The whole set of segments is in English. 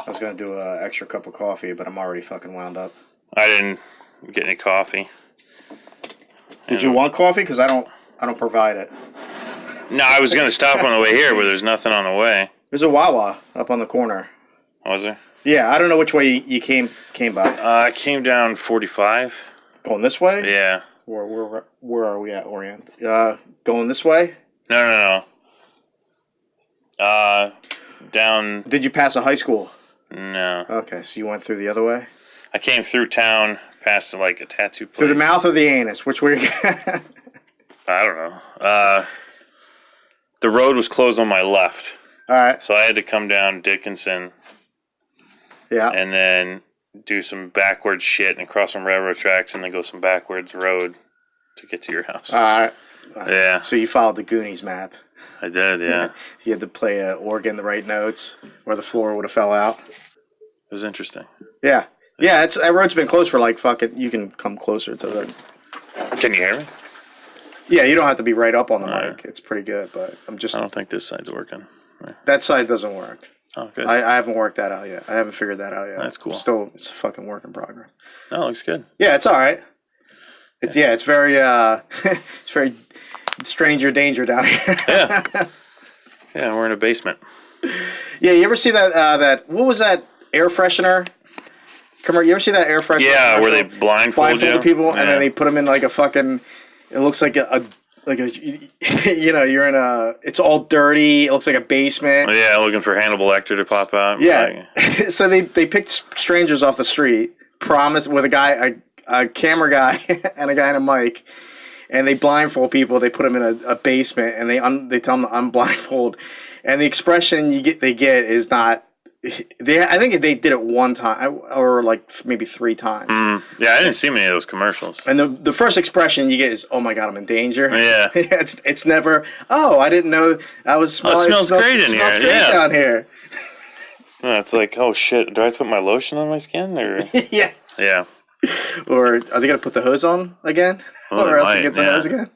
I was going to do an extra cup of coffee, but I'm already fucking wound up. I didn't get any coffee. Did you want coffee? Because I don't provide it. No, I was going to stop on the way here, but there's nothing on the way. There's a Wawa up on the corner. Was there? Yeah, I don't know which way you came by. I came down 45. Going this way? Yeah. Where are we at, Orient? Going this way? No. Down. Did you pass a high school? No. Okay, so you went through the other way? I came through town, past like a tattoo place. Through the mouth or the anus? Which way? I don't know. The road was closed on my left. All right. So I had to come down Dickinson. Yeah. And then do some backwards shit and cross some railroad tracks and then go some backwards road to get to your house. All right. Yeah. So you followed the Goonies map. I did, yeah. You had to play an organ the right notes, or the floor would have fell out. It was interesting. Yeah. Yeah, that road's been closed for like fucking. You can come closer to the. Can you hear me? Yeah, you don't have to be right up on the mic. It's pretty good, but I'm just. I don't think this side's working. Right. That side doesn't work. Oh, good. I haven't worked that out yet. I haven't figured that out yet. That's cool. It's a fucking work in progress. No, it looks good. Yeah, it's all right. It's very it's very stranger danger down here. Yeah, we're in a basement. Yeah, you ever see that what was that air freshener? You ever see that air freshener? Yeah, where they blindfold the people and then they put them in like a fucking. It looks like a you're in a. It's all dirty. It looks like a basement. Yeah, looking for Hannibal Lecter to pop out. Yeah. So they picked strangers off the street. With a camera guy and a guy in a mic, and they blindfold people. They put them in a basement, and they tell them to unblindfold. And the expression they get is not. I think they did it one time or like maybe 3 times. Yeah, I didn't see many of those commercials. And the first expression you get is, "Oh my God, I'm in danger." Yeah. It's never. Oh, I didn't know I was. Oh, it smells great in here. It smells great down here. It's like, oh shit, do I have to put my lotion on my skin or? Yeah. Yeah. Or are they gonna put the hose on again? Well, or else it gets the hose again?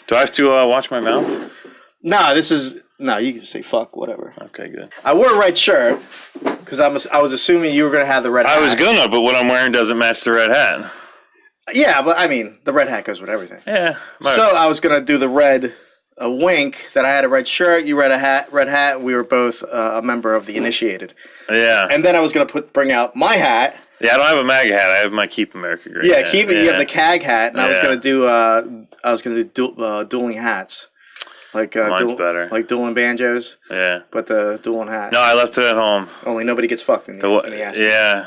Do I have to watch my mouth? No, you can just say fuck, whatever. Okay, good. I wore a red shirt because I was assuming you were gonna have the red hat. I was gonna, but what I'm wearing doesn't match the red hat. Yeah, but I mean, the red hat goes with everything. Yeah. So I was gonna do the red wink that I had a red shirt, you red hat. We were both a member of the initiated. Yeah. And then I was gonna bring out my hat. Yeah, I don't have a MAGA hat. I have my Keep America Great. Yeah, hat. keep it. Yeah. You have the CAG hat, and I was gonna do dueling hats. Like mine's better. Like dueling banjos. Yeah. But the dueling hat. No, I left it at home. Only nobody gets fucked in the ass. Yeah.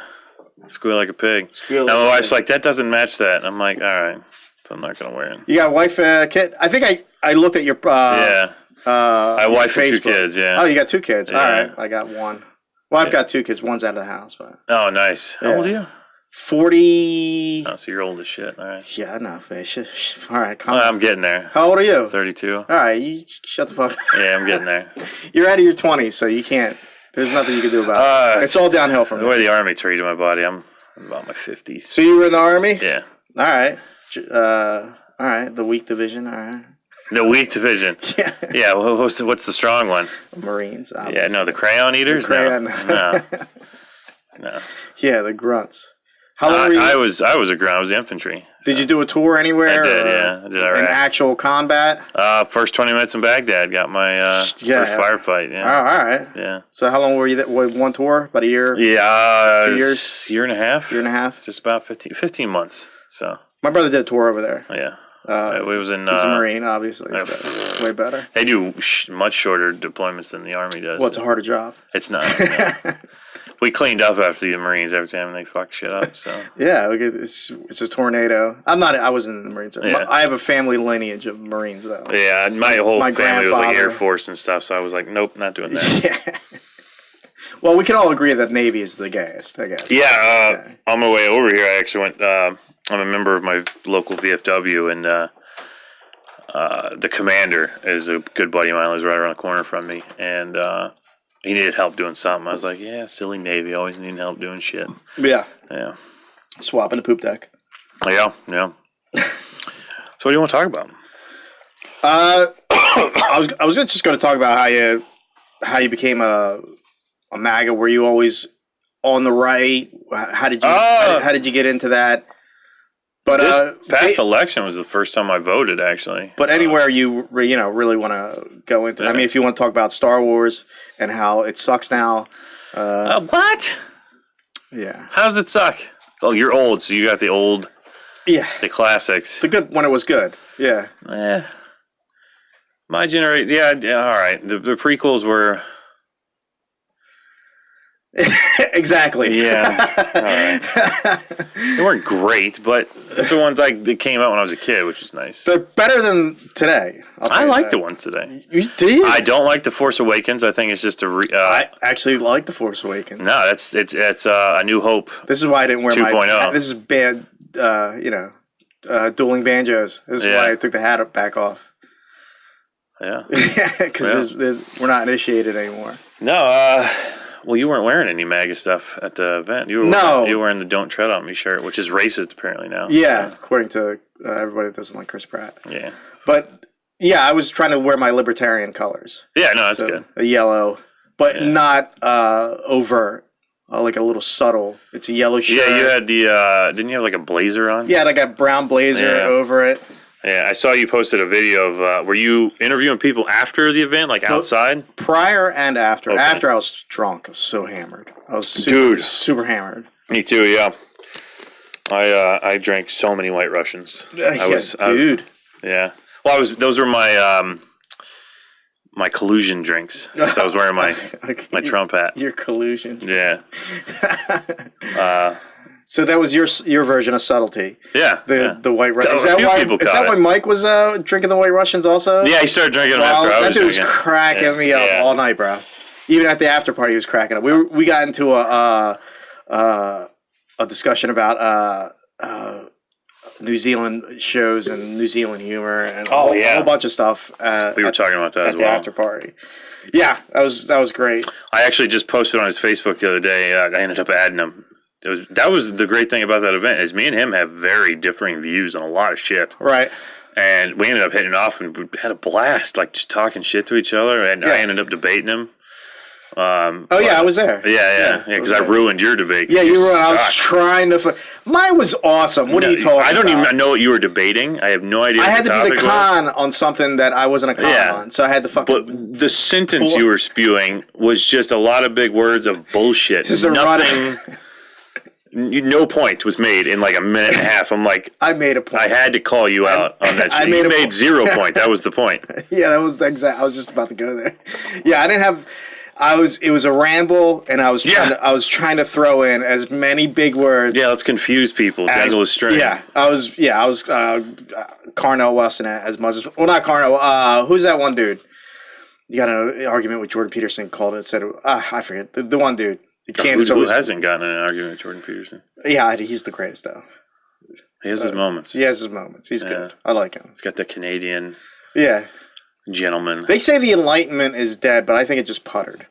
Squeal like a pig. Now my wife's like, that doesn't match that. And I'm like, all right. So I'm not going to wear it. You got a wife, kid? I think I looked at your yeah. I have a wife and Facebook. 2 kids, yeah. Oh, you got 2 kids. Yeah. All right. I got 1. Well, I've got 2 kids. One's out of the house. But oh, nice. How old are you? 40. Oh, so you're old as shit. All right. Yeah, enough. All right, come on. on. I'm getting there. How old are you? 32. All right, you shut the fuck up. Yeah, I'm getting there. You're out of your 20s, so you can't. There's nothing you can do about it. It's all downhill from the way the Army treated my body, I'm about my 50s. So you were in the Army? Yeah. All right. All right, the weak division, all right. The weak division. Yeah. Yeah, what's the strong one? Marines, obviously. Yeah, no, the crayon eaters? The crayon. No. No. Yeah, the grunts. How long were you? I was a grunt. I was infantry. Did you do a tour anywhere? I did, yeah. I did Iraq. In actual combat? First 20 minutes in Baghdad. Got my first firefight. Yeah. Oh, all right. Yeah. So how long were you there? One tour? About a year? Yeah. 2 years? Year and a half. Year and a half? Just about 15 months. So. My brother did a tour over there. Yeah. It was in. He's a Marine, obviously. It's way better. They do much shorter deployments than the Army does. Well, it's a harder job. It's not. We cleaned up after the Marines every time they fuck shit up. So yeah, it's a tornado. I wasn't in the Marines. Yeah. I have a family lineage of Marines though. Yeah, my whole family was like Air Force and stuff. So I was like, nope, not doing that. Yeah. Well, we can all agree that Navy is the gayest, I guess. Yeah. On my way over here, I actually went. I'm a member of my local VFW, and the commander is a good buddy of mine. Lives right around the corner from me, and he needed help doing something. I was like, yeah, silly Navy, always needing help doing shit. Yeah. Yeah. Swapping the poop deck. Yeah. So what do you want to talk about? I was just going to talk about how you became a a MAGA? Were you always on the right? How did you how did you get into that? But this past election was the first time I voted, actually. But anywhere you really want to go into, I mean, if you want to talk about Star Wars and how it sucks now. What? Yeah. How does it suck? Oh, you're old, so you got the old. Yeah. The classics. The good when it was good. Yeah. My generation. Yeah. All right. The prequels were. Exactly. Yeah. All right. They weren't great, but the ones that came out when I was a kid, which is nice. They're better than today. I like the ones today. Do you? I don't like the Force Awakens. I think it's just I actually like the Force Awakens. No, it's A New Hope. This is why I didn't wear 2.0. This is bad. Dueling banjos. This is why I took the hat back off. Yeah. Because we're not initiated anymore. No. Well, you weren't wearing any MAGA stuff at the event. You were wearing the "Don't Tread on Me" shirt, which is racist apparently now. Yeah, according to everybody that doesn't like Chris Pratt. Yeah. But yeah, I was trying to wear my libertarian colors. Yeah, no, that's good. A yellow, but not overt. Like a little subtle. It's a yellow shirt. Yeah, you had the. Didn't you have like a blazer on? Yeah, like a brown blazer over it. Yeah, I saw you posted a video of. Were you interviewing people after the event, like outside? Prior and after. Okay. After I was drunk, I was so hammered. I was super hammered. Me too. Yeah. I drank so many White Russians. Dude. Yeah. Well, those were my my collusion drinks. So I was wearing my my Trump hat. Your collusion. Yeah. So that was your version of subtlety. Yeah. The White Russian. Is that why Mike was drinking the White Russians also? Yeah, he started drinking them after I was drinking. That dude was cracking me up all night, bro. Even at the after party, he was cracking up. We got into a discussion about New Zealand shows and New Zealand humor and a whole bunch of stuff. We were talking about that as well. At the after party. Yeah, that was great. I actually just posted on his Facebook the other day. I ended up adding him. That was the great thing about that event is me and him have very differing views on a lot of shit. Right. And we ended up hitting off and we had a blast, like just talking shit to each other. And I ended up debating him. I was there. Yeah, because I ruined your debate. Yeah, you were. I was trying to. Mine was awesome. What are you talking about? I don't even know what you were debating. I have no idea. I had to be the con on something that I wasn't a con on, so I had to fucking. But the sentence you were spewing was just a lot of big words of bullshit. Nothing. No point was made in like a minute and a half. I'm like, I made a point. I had to call you out on that shit. You made 0 point. That was the point. Yeah, that was the exact. I was just about to go there. Yeah, I didn't have. It was a ramble, and I was trying to throw in as many big words. Yeah, let's confuse people. Dangle a string. Yeah, I was Carnell Weston as much as not Carnell. Who's that one dude? You got an argument with Jordan Peterson. Called it. Said I forget the one dude. Who hasn't gotten in an argument with Jordan Peterson? Yeah, he's the greatest though. He has his moments. He has his moments. He's good. I like him. He's got the Canadian. Yeah. Gentleman. They say the Enlightenment is dead, but I think it just puttered.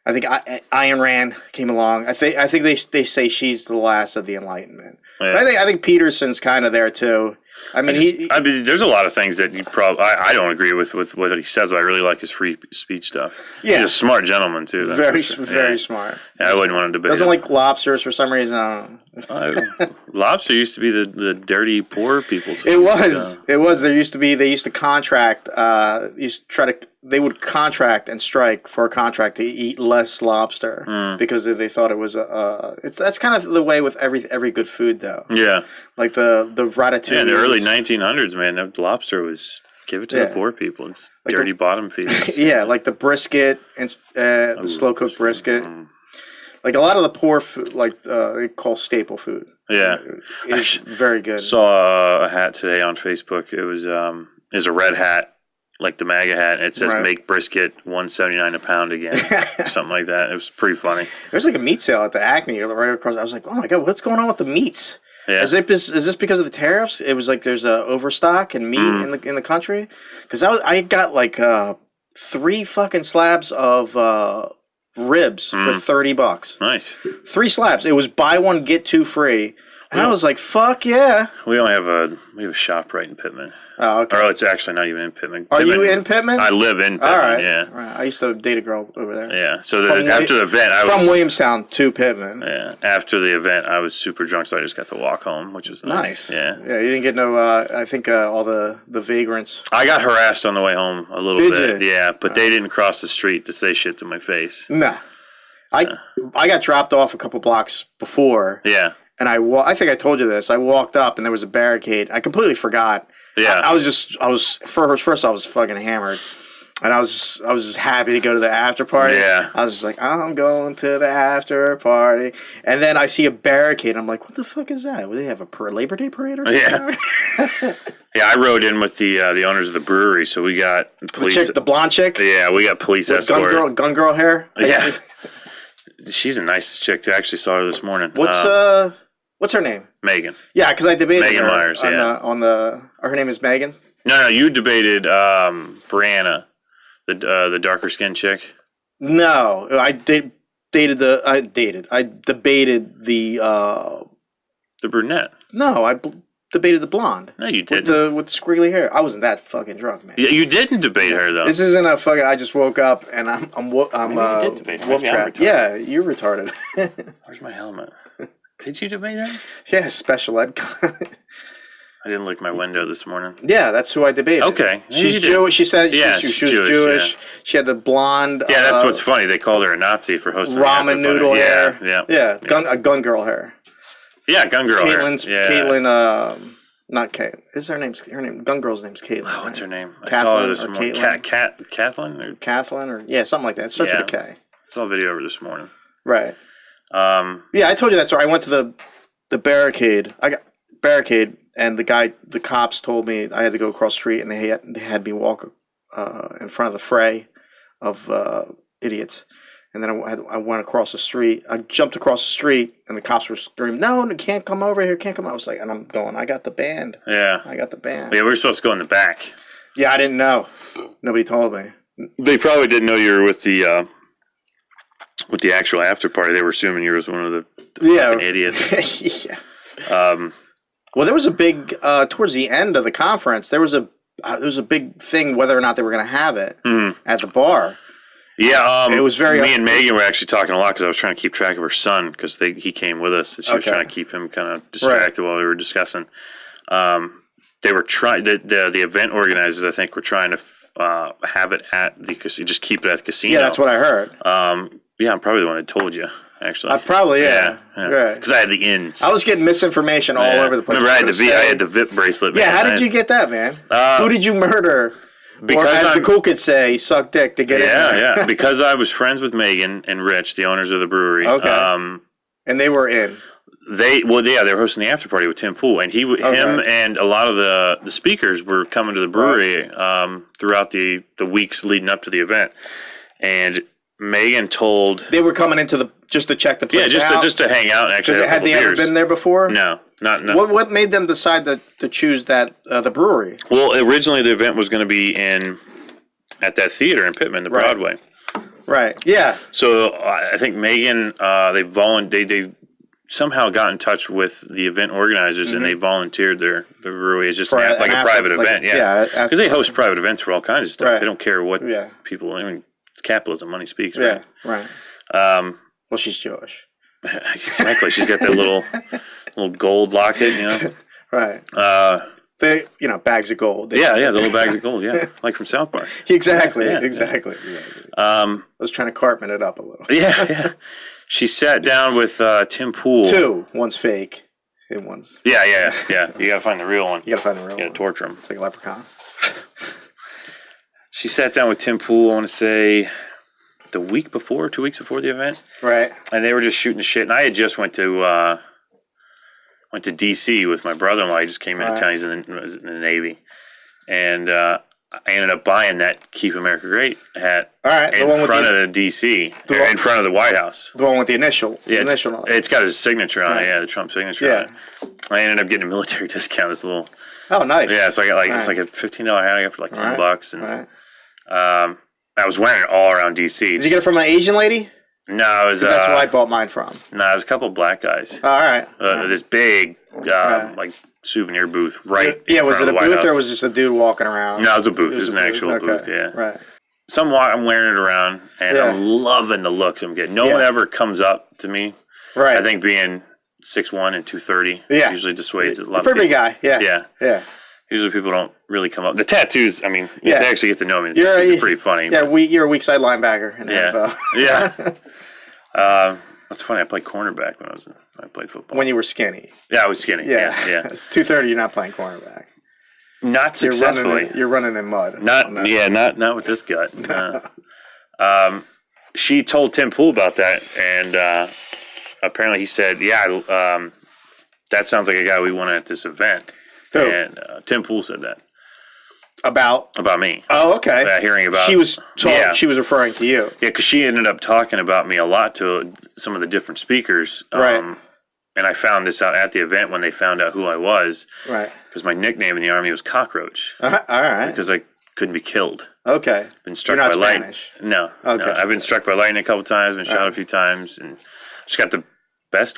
I think Ayn Rand came along. I think they say she's the last of the Enlightenment. Yeah. But I think Peterson's kind of there too. I mean, there's a lot of things that you probably I don't agree with what he says, but I really like his free speech stuff. Yeah. He's a smart gentleman too. Very smart. Yeah, I wouldn't want to debate. Doesn't like lobsters for some reason. I don't know. Lobster used to be the dirty poor people's food. It was. It was. They used to contract. They would contract and strike for a contract to eat less lobster because they thought it was that's kind of the way with every good food though. Yeah. Like the ratatouille. Yeah, in the early 1900s, man, that lobster was give it to the poor people. It's like dirty bottom feeders. Yeah, like the brisket and the slow cooked brisket. Like a lot of the poor food, like they call staple food. Yeah, it's very good. Saw a hat today on Facebook. It was a red hat, like the MAGA hat. And it says "Make brisket $1.79 a pound again," something like that. It was pretty funny. There's like a meat sale at the Acme right across. I was like, oh my god, what's going on with the meats? Yeah. Is this because of the tariffs? It was like there's a overstock in meat in the country. Because I got like 3 fucking slabs of ribs for $30. Nice. 3 slabs. It was buy one get 2 free. And I was like, fuck yeah. We only have a shop right in Pittman. Oh, okay. Or it's actually not even in Pittman. Are you in Pittman? I live in Pittman, All right. yeah. All right. I used to date a girl over there. Yeah, so after the event, From Williamstown to Pittman. Yeah, after the event, I was super drunk, so I just got to walk home, which was nice. Yeah. Yeah, you didn't get no, I think all the vagrants. I got harassed on the way home a little bit. You? Yeah, but they didn't cross the street to say shit to my face. Nah. I got dropped off a couple blocks before. Yeah. And I think I told you this. I walked up and there was a barricade. I completely forgot. Yeah. I was first I was fucking hammered. And I was just happy to go to the after party. Yeah. I was just like, I'm going to the after party. And then I see a barricade. I'm like, what the fuck is that? Would they have a Labor Day parade or something? Yeah. Yeah, I rode in with the owners of the brewery, so we got police. The blonde chick? Yeah, we got police escort. Gun girl hair? Yeah. She's the nicest chick. I actually saw her this morning. What's her name? Megan. Yeah, because I debated Megan her Myers, her name is Megan? No, you debated Brianna, the darker skinned chick. No, I debated the brunette. No, I debated the blonde. No, you didn't. With the squiggly hair. I wasn't that fucking drunk, man. Yeah, you didn't debate her though. This isn't a fucking. I just woke up and I'm you did debate her. wolf trapped. Yeah, you're retarded. Where's my helmet? Did you debate her? Yeah, special ed. I didn't look my window this morning. Yeah, that's who I debated. Okay. She's Jewish. She said she was Jewish. Yeah. She had the blonde. Yeah, that's what's funny. They called her a Nazi for hosting ramen noodle hair. Yeah. Gun girl hair. Yeah, gun girl hair. Caitlin, not Kate. Is her name? Gun girl's name's Caitlin. Oh, what's her name? I Kathleen saw her this or morning. Caitlin? Kathleen or yeah, something like that. It starts with a K. I saw a video of her this morning. Right. Yeah, I told you that story. I went to the barricade. I got barricade, and the cops told me I had to go across the street, and they had me walk in front of the fray of idiots. And then I went across the street. I jumped across the street, and the cops were screaming, "No, you can't come over here! Can't come!" I was like, and I'm going, "I got the band." Yeah, I got the band. Yeah, we were supposed to go in the back. Yeah, I didn't know. Nobody told me. They probably didn't know you were with the actual after party. They were assuming you was one of the fucking idiots. Yeah. Well, there was a big towards the end of the conference. There was a big thing whether or not they were going to have it at the bar. Yeah, it was very. Me and Megan were actually talking a lot because I was trying to keep track of her son because he came with us. And she was trying to keep him kind of distracted while we were discussing. They were trying the event organizers. I think were trying to have it at the casino. Just keep it at the casino. Yeah, that's what I heard. Yeah, I'm probably the one that told you. Actually, probably yeah. Right. Because I had the ins. I was getting misinformation all over the place. Remember, I had the VIP bracelet. Yeah, how did you get that, man? Who did you murder? Because, or as the cool kids say, suck dick to get in there. Yeah. Because I was friends with Megan and Rich, the owners of the brewery. Okay. And they were in. They were hosting the after party with Tim Pool, and him and a lot of the speakers were coming to the brewery throughout the weeks leading up to the event, and Megan told they were coming into just to check the place out. Yeah, just to hang out and actually have had they ever been there before? No. What made them decide to choose that the brewery? Well, originally the event was going to be at that theater in Pittman, the Broadway. Right. Yeah. So I think Megan they somehow got in touch with the event organizers and they volunteered their brewery as just like a private event. Yeah. Because they host private events for all kinds of stuff. Right. They don't care what people. I mean, it's capitalism. Money speaks. Yeah. Right. Well, she's Jewish. Exactly. She's got that little gold locket, Right. They, bags of gold. The little bags of gold, like from South Park. Exactly. I was trying to Cartman it up a little. Yeah. She sat down with Tim Pool. Two. One's fake, and one's... Yeah. You gotta find the real one. You gotta find the real one. You gotta torture him. It's like a leprechaun. She sat down with Tim Pool, I want to say... 2 weeks before the event, right? And they were just shooting the shit. And I had just went to DC with my brother-in-law. He just came into town. He's in the Navy, and I ended up buying that "Keep America Great" hat in front of the DC, in front of the White House. The one with the initial. Yeah, it's got his signature on it. Yeah, the Trump signature on it. I ended up getting a military discount. This little. Oh, nice. Yeah, so I got it's like a $15 hat. I got for like $10, and I was wearing it all around DC. Did you get it from an Asian lady? No, it was. That's where I bought mine from. No, it was a couple black guys. Oh, all right. This big, like souvenir booth, right? Yeah, in was front it of a the White booth or House. was it just a dude walking around? No, it was a booth. It was an actual booth. Yeah. Right. Somewhat, I'm wearing it around, and I'm loving the looks I'm getting. No one ever comes up to me. Right. I think being 6'1" and 230 usually dissuades a lot of pretty people. big guy. Yeah. Yeah. Usually people don't really come up. The tattoos, I mean, if they actually get to know me, the tattoos are pretty funny. Yeah, you're a weak side linebacker in the NFL. Yeah. That's funny. I played cornerback when I played football. When you were skinny. Yeah, I was skinny. Yeah. It's 230. You're not playing cornerback. Not successfully. You're running in mud. Not with this gut. She told Tim Pool about that, and apparently he said, that sounds like a guy we want at this event. Who? And Tim Pool said that. About me. Oh, okay. Hearing about she was she was referring to you. Yeah, because she ended up talking about me a lot to some of the different speakers. Right. And I found this out at the event when they found out who I was. Right. Because my nickname in the Army was Cockroach. All right. Because I couldn't be killed. Okay. Been struck You're not by lightning. Spanish. No. Okay. No. I've been struck by lightning a couple times, been shot a few times, and just got the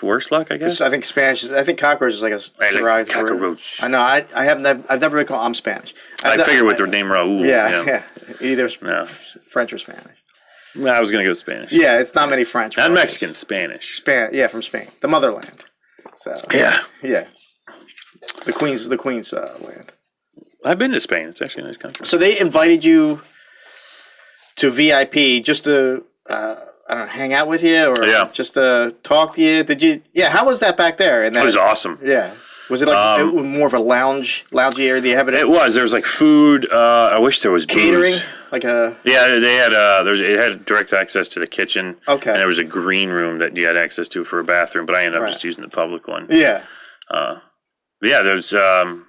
worst luck, I guess. I think Spanish. I think cockroach is like a derived word. Cockroach. I know. I've never been called. I'm Spanish. I figured with the name Raul. Yeah. Either French or Spanish. No, I was gonna go Spanish. Yeah, it's not many French. Not Mexican, Spanish. Yeah, from Spain, the motherland. So yeah. The Queen's land. I've been to Spain. It's actually a nice country. So they invited you to VIP just to I don't know, hang out with you or just to talk to you? Did you? Yeah, how was that back there? And it was awesome. Yeah. Was it like more of a loungy area? Do you have it? It was. There was like food. I wish there was catering, booze. like a. Yeah, they had. It had direct access to the kitchen. Okay. And there was a green room that you had access to for a bathroom, but I ended up just using the public one. Yeah. There's. There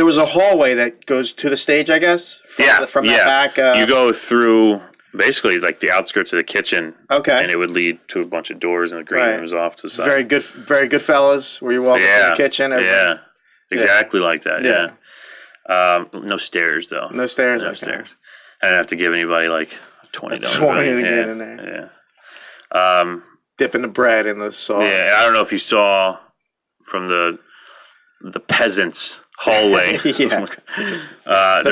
was a hallway that goes to the stage, I guess. From that back. You go through. Basically, like the outskirts of the kitchen. Okay. And it would lead to a bunch of doors, and the green room was off to the side. Very good, fellas. Where you walk into the kitchen. Yeah. Exactly like that. Yeah. No stairs though. No stairs. No stairs. I didn't have to give anybody like $20 to get in there. Yeah. Dipping the bread in the sauce. Yeah. I don't know if you saw from the peasants. Hallway. There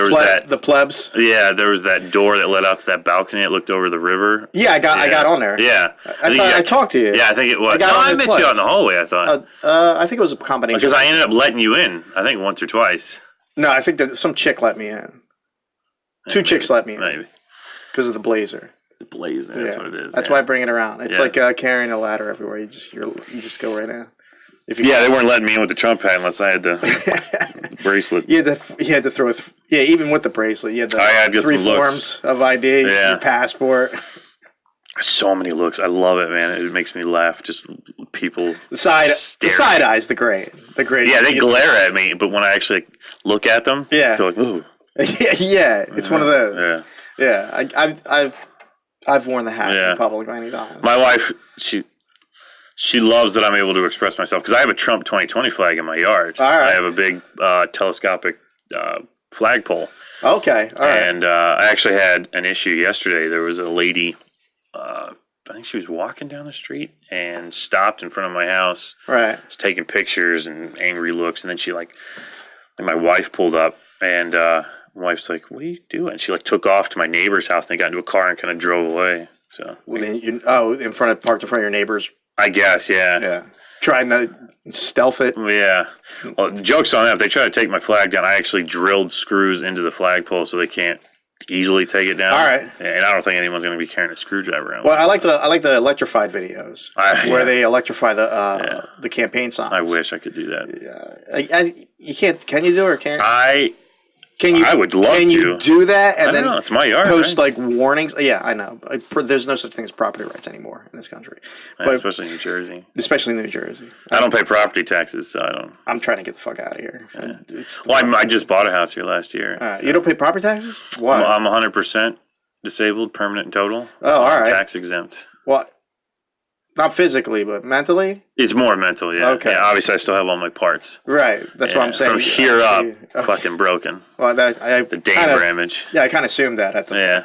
was the plebs. Yeah, there was that door that led out to that balcony. It looked over the river. Yeah, I got on there. Yeah, I talked to you. Yeah, I think it was. I met you out in the hallway. I thought. I think it was a combination. Because I ended up letting you in. I think once or twice. No, I think that some chick let me in. Two chicks let me in. Maybe because of the blazer. The blazer. That's what it is. That's why I bring it around. It's like carrying a ladder everywhere. You just go right in. They weren't letting me in with the Trump hat unless I had the bracelet. You had to throw even with the bracelet, you had the 3 forms of ID, your passport. So many looks. I love it, man. It makes me laugh. Just people. The side eye's the great. Yeah, they glare at me, but when I actually look at them, they're like, ooh. Yeah, it's one of those. Yeah. I've worn the hat in public many times. My wife, she loves that I'm able to express myself because I have a Trump 2020 flag in my yard. All right. I have a big telescopic flagpole. Okay. All right. And I actually had an issue yesterday. There was a lady, I think she was walking down the street and stopped in front of my house. Right. Was taking pictures and angry looks. And then my wife pulled up and my wife's like, what are you doing? She took off to my neighbor's house and they got into a car and kind of drove away. So. Parked in front of your neighbor's. I guess, yeah. Yeah. Trying to stealth it. Yeah. Well, the joke's on them. If they try to take my flag down, I actually drilled screws into the flagpole so they can't easily take it down. All right. And I don't think anyone's going to be carrying a screwdriver around. Well, I like the electrified videos where they electrify the campaign signs. I wish I could do that. Yeah. You can't. Can you do it or can't? I would love to. Can you do that and then it's my yard, post right? warnings? Yeah, I know. There's no such thing as property rights anymore in this country, especially in New Jersey. Especially in New Jersey. I don't pay property taxes, so I don't. I'm trying to get the fuck out of here. Yeah. I just bought a house here last year. So. You don't pay property taxes? Why? I'm 100% disabled, permanent and total. Oh, all right. Tax exempt. What? Not physically, but mentally? It's more mental, yeah. Okay. Yeah, obviously, I still have all my parts. Right. That's what I'm saying. From here up, fucking broken. Well, the damage. Yeah, I kind of assumed that. Yeah.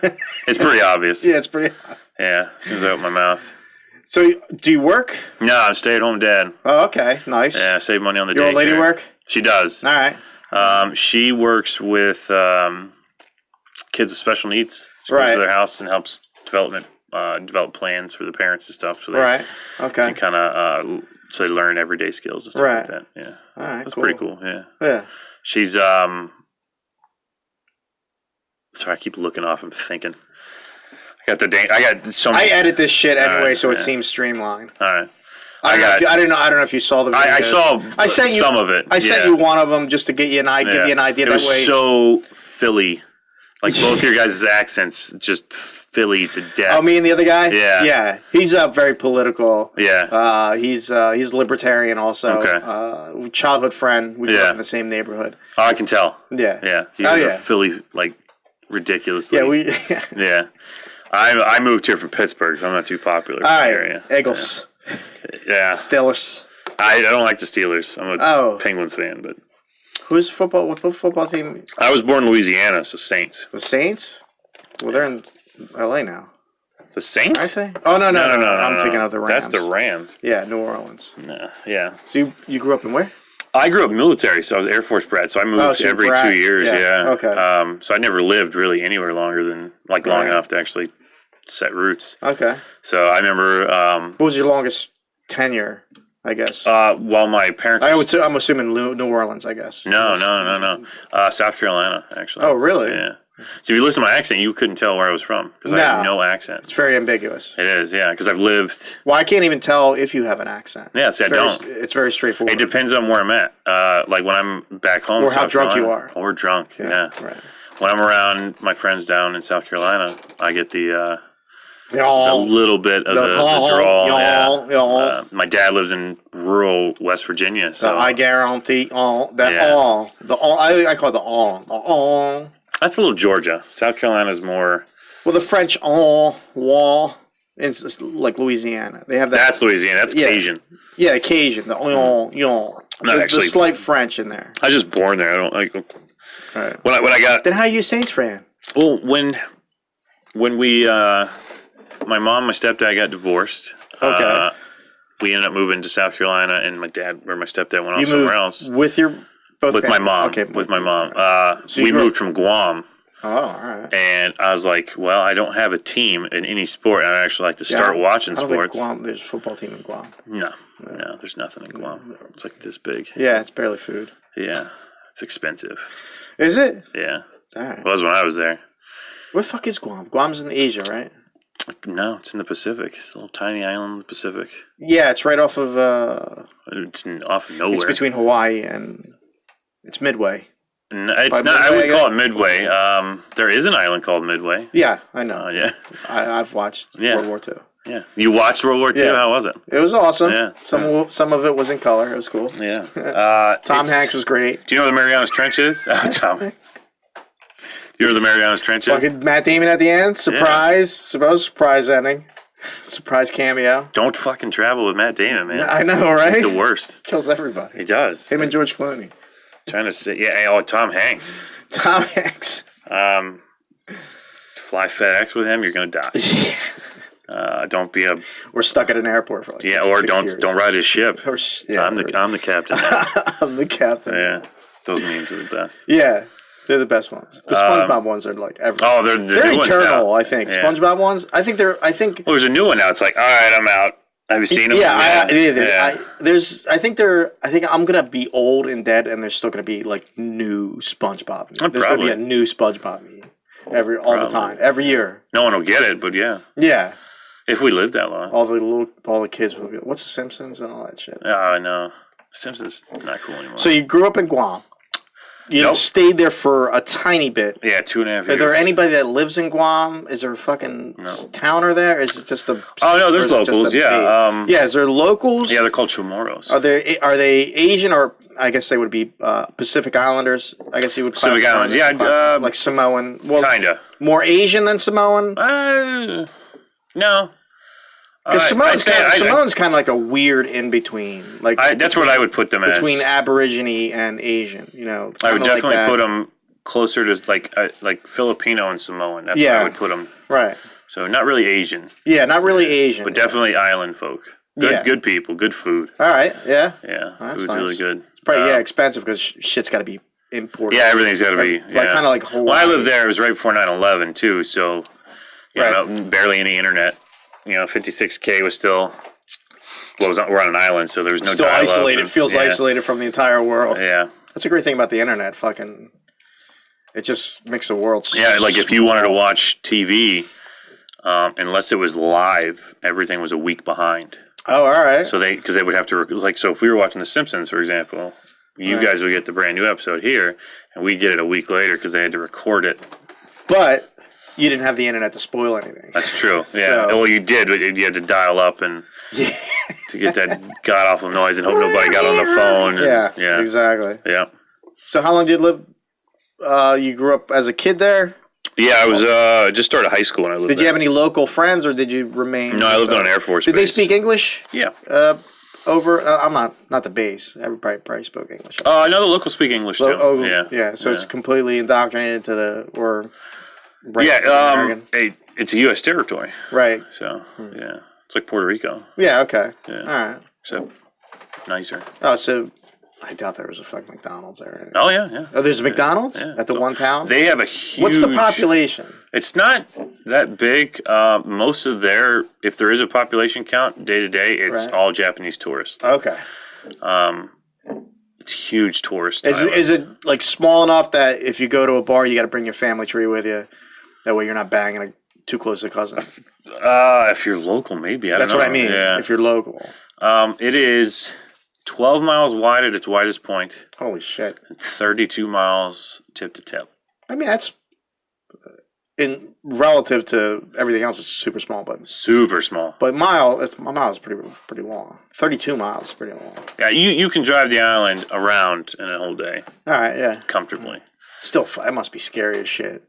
It's pretty obvious. Yeah, it's pretty. Yeah, as soon as I open my mouth. So, do you work? No, I'm a stay-at-home dad. Oh, okay. Nice. Yeah, save money on the Your old lady daycare. work? She does. All right. She works with kids with special needs. She goes to their house and helps develop plans for the parents and stuff. So they can kind of so they learn everyday skills and stuff like that. Yeah. All right. That's pretty cool. Yeah. Yeah. She's sorry, I keep looking off. I'm thinking. I got so many. I edit this shit anyway, so it seems streamlined. All right. I don't know if you saw the video. I sent you some of it. I sent you one of them just to get you give you an idea. It was so Philly, like both your guys' accents, just Philly to death. Oh, me and the other guy. Yeah. He's very political. Yeah. He's libertarian also. Okay. Childhood friend. We grew up in the same neighborhood. Oh, I can tell. Yeah. Yeah. He's a Philly ridiculously. Yeah. Yeah. I moved here from Pittsburgh, so I'm not too popular in the area. Eagles. Yeah. Steelers. I don't like the Steelers. I'm a Penguins fan, but who's football? What football team? I was born in Louisiana, so Saints. The Saints? Well, they're in L.A. now. The Saints? Aren't they? Oh no! I'm thinking of the Rams. That's the Rams. Yeah, New Orleans. No, yeah. So you grew up in where? I grew up military, so I was Air Force bred. So I moved every 2 years. Yeah. Okay. So I never lived really anywhere longer than long enough to actually set roots. Okay. So I remember. What was your longest tenure? I guess. While my parents. I'm assuming New Orleans. I guess. No. South Carolina, actually. Oh, really? Yeah. So if you listen to my accent, you couldn't tell where I was from because I have no accent. It's very ambiguous. It is, yeah, because I've lived. Well, I can't even tell if you have an accent. Yeah, I don't. It's very straightforward. It depends on where I'm at. Like when I'm back home, or how drunk you are, or drunk. Yeah. Right. When I'm around my friends down in South Carolina, I get the little bit of the drawl. Yeah. My dad lives in rural West Virginia, so I guarantee I call it the all. That's a little Georgia. South Carolina's more. Well, the French wall. It's like Louisiana. They have that. That's Louisiana. That's Cajun. Yeah, Cajun. The slight French in there. I was just born there. I don't like. Right. When I got. Then how are you a Saints fan? Well, when we my mom and my stepdad got divorced. Okay. We ended up moving to South Carolina, and my stepdad went off somewhere else. With your. With my mom. Okay. With my mom. So we moved from Guam. Oh, all right. And I was like, well, I don't have a team in any sport, and I actually like to start watching sports. Think Guam, there's a football team in Guam. No, there's nothing in Guam. It's like this big. Yeah, it's barely food. Yeah, it's expensive. Is it? Yeah. All right. It was when I was there. Where the fuck is Guam? Guam's in Asia, right? No, it's in the Pacific. It's a little tiny island in the Pacific. Yeah, it's right off of... It's off of nowhere. It's between Hawaii and... It's Midway. No, it's not. I would call it Midway. There is an island called Midway. Yeah, I know. Yeah. I've watched World War II. Yeah. You watched World War II? Yeah. How was it? It was awesome. Yeah. Some of it was in color. It was cool. Yeah. Tom Hanks was great. Do you know where the Marianas Trench is? Oh, Tom. Do you know where the Marianas Trench is? Fucking Matt Damon at the end. Surprise. Surprise ending. Surprise cameo. Don't fucking travel with Matt Damon, man. I know, right? He's the worst. Kills everybody. He does. Him and George Clooney. Trying to say, Tom Hanks. Tom Hanks. Fly FedEx with him, you're gonna die. Yeah. Don't be a. We're stuck at an airport for like 6 years. Don't ride his ship. I'm the captain. I'm the captain. Yeah, those memes are the best. Yeah, they're the best ones. The SpongeBob ones are like everything. Oh, they're new eternal. Ones I think yeah. SpongeBob ones. I think. Well, there's a new one now. It's like, all right, I'm out. Have you seen them? Yeah, I think I'm gonna be old and dead, and there's still gonna be like new SpongeBob. There's gonna be a new SpongeBob meme all the time, every year. No one will get it, but yeah. Yeah. If we live that long, all the kids will be. What's the Simpsons and all that shit? Yeah, I know. Simpsons not cool anymore. So you grew up in Guam. You stayed there for a tiny bit. Yeah, 2.5 years. Is there anybody that lives in Guam? Is there a fucking towner there? Is it just a... Oh, no, there's locals, yeah. Is there locals? Yeah, they're called Chamorros. Are they Asian or... I guess they would be Pacific Islanders. I guess you would classify Pacific Islanders, yeah. Like Samoan. Well, kinda. More Asian than Samoan? No. Because Samoan's kind of like a weird in-between. Like that's what I would put them as. Between Aborigine and Asian, you know. I would definitely put them closer to like Filipino and Samoan. That's where I would put them. Right. So not really Asian, Yeah, not really Asian. but definitely island folk. Good people, good food. All right, yeah. Yeah, That's food's nice. really good. It's probably expensive because shit's got to be imported. Yeah, everything's got to be. Like kind of like Hawaii. When I lived there, it was right before 9/11 too, so barely any internet. 56K was still. Well, we're on an island, so there was no still dial-up isolated. Feels isolated from the entire world. Yeah, that's a great thing about the internet. Fucking, it just makes the world. Yeah, like if you wanted to watch TV, unless it was live, everything was a week behind. Oh, all right. So because they would have to so if we were watching The Simpsons, for example, you guys would get the brand new episode here, and we'd get it a week later because they had to record it. But you didn't have the internet to spoil anything. That's true. Yeah. Well, you did, but you had to dial up and to get that god awful noise and hope nobody got on the phone. And, yeah. Exactly. Yeah. So how long did you live? You grew up as a kid there? Yeah, I was just started high school when I lived there. Did you have any local friends, or did you remain? No, I lived on an Air Force Did base. they speak English? Yeah. Over, I'm not the base. Everybody probably spoke English. I know the locals speak English too. Yeah. So it's completely indoctrinated to American. It's a U.S. territory. Right. So yeah, it's like Puerto Rico. Yeah. Okay. Yeah. All right. So nicer. Oh, so I doubt there was a fucking McDonald's there. Oh yeah. Oh, there's a McDonald's at the one town. They have a huge. What's the population? It's not that big. Most of if there is a population count day to day, it's all Japanese tourists. Okay. It's huge tourist. Is it like small enough that if you go to a bar, you got to bring your family tree with you? That way you're not banging too close to cousin. If you're local, maybe. I don't know. That's what I mean. Yeah. If you're local. It is 12 miles wide at its widest point. Holy shit. 32 miles tip to tip. I mean, that's in relative to everything else. It's super small, but super small. But mile is pretty long. 32 miles is pretty long. Yeah, you can drive the island around in a whole day. All right, yeah, comfortably. Still, it must be scary as shit.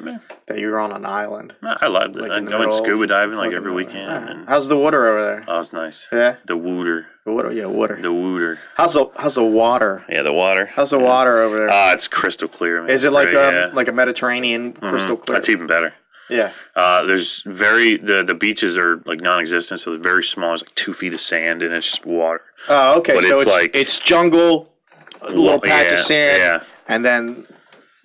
Yeah. That you're on an island. No, I loved it. I went scuba diving like every weekend. And how's the water over there? Oh, it's nice. Yeah. The water. The water. Yeah, water. The water. How's the water? Yeah, the water. How's the water over there? It's crystal clear. Man. Is it like a Mediterranean crystal clear? That's even better. Yeah. There's the beaches are like non-existent, so it's very small. It's like 2 feet of sand, and it's just water. Oh, okay. But so it's jungle, a little patch of sand, and then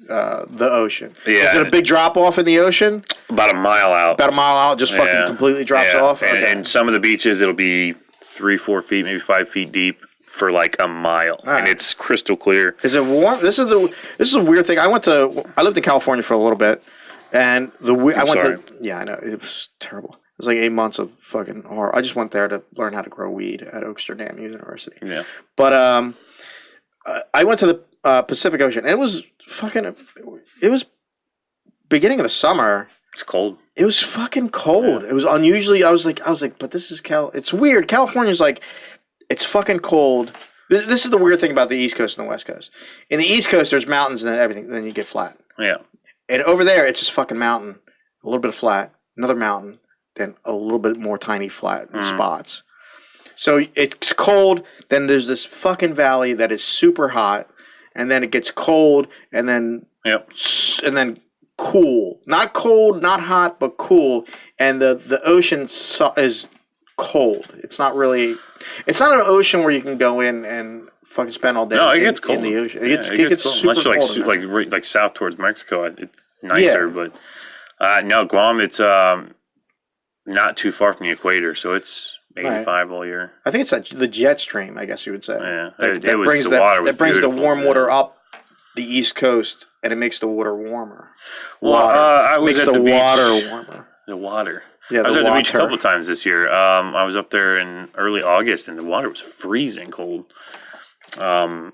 the ocean. Yeah. Is it a big drop off in the ocean? About a mile out. Just fucking completely drops off. And some of the beaches, it'll be 3-4 feet, maybe 5 feet deep for like a mile, and it's crystal clear. Is it warm? This is a weird thing. I lived in California for a little bit, and I know it was terrible. It was like 8 months of fucking horror. I just went there to learn how to grow weed at Oaksterdam University. Yeah. But I went to the Pacific Ocean, and it was beginning of the summer. It's cold. It was fucking cold. Yeah. It was unusually. I was like, but this is It's weird. California's like, it's fucking cold. This is the weird thing about the East Coast and the West Coast. In the East Coast, there's mountains and everything. Then you get flat. Yeah. And over there, it's just fucking mountain, a little bit of flat, another mountain, then a little bit more tiny flat spots. So it's cold. Then there's this fucking valley that is super hot, and then it gets cold, and then cool. Not cold, not hot, but cool. And the ocean is cold. It's not really. It's not an ocean where you can go in and fucking spend all day. No, it gets cold in the ocean. It gets cold. Super unless you're cold like south towards Mexico. It's nicer, but no, Guam. It's not too far from the equator, so it's 85 all year. I think it's the jet stream, I guess you would say. Yeah, that brings the warm water up the East Coast, and it makes the water warmer. I was makes at the beach. Water warmer. The water. Yeah, I was at the beach a couple of times this year. I was up there in early August, and the water was freezing cold. And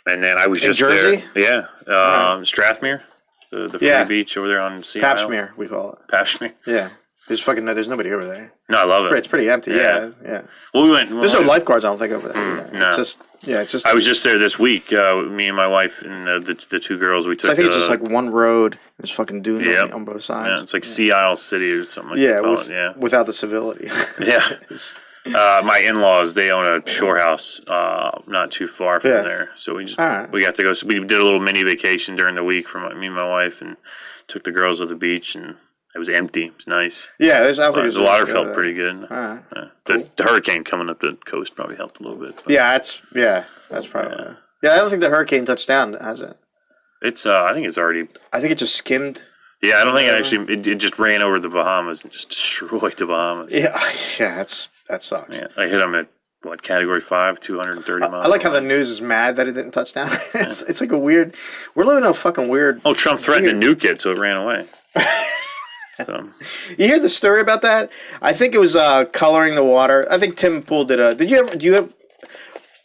then I was just Jersey? there. Yeah, Strathmere, the free beach over there on Sea Isle. Papsmere, we call it. Papsmere. Yeah. There's nobody over there. No, I love it. It's pretty empty. Yeah. Well, we went. There's no lifeguards, I don't think, over there. No. It's just. I was just there this week. Me and my wife and the two girls. We took. I think it's just like one road. There's fucking dunes on both sides. Yeah, it's like Sea Isle City or something. Like without the civility. Yeah. My in-laws, they own a shore house not too far from there, so we got to go. So we did a little mini vacation during the week for me and my wife, and took the girls to the beach and It was empty. It was nice. Yeah, I think there's The water felt pretty good. All right. The hurricane coming up the coast probably helped a little bit. But. Yeah, that's probably. Yeah, I don't think the hurricane touched down, has it? It's. I think it's already. I think it just skimmed. Yeah, I don't think it actually. It just ran over the Bahamas and just destroyed the Bahamas. Yeah, that sucks. Yeah, I hit them at Category 5, 230 miles. I like how the news is mad that it didn't touch down. It's like a weird. We're living in a fucking weird. Oh, Trump threatened to nuke it, so it ran away. So. You hear the story about that? I think it was coloring the water. I think Tim Pool did a. Did you ever? Do you have?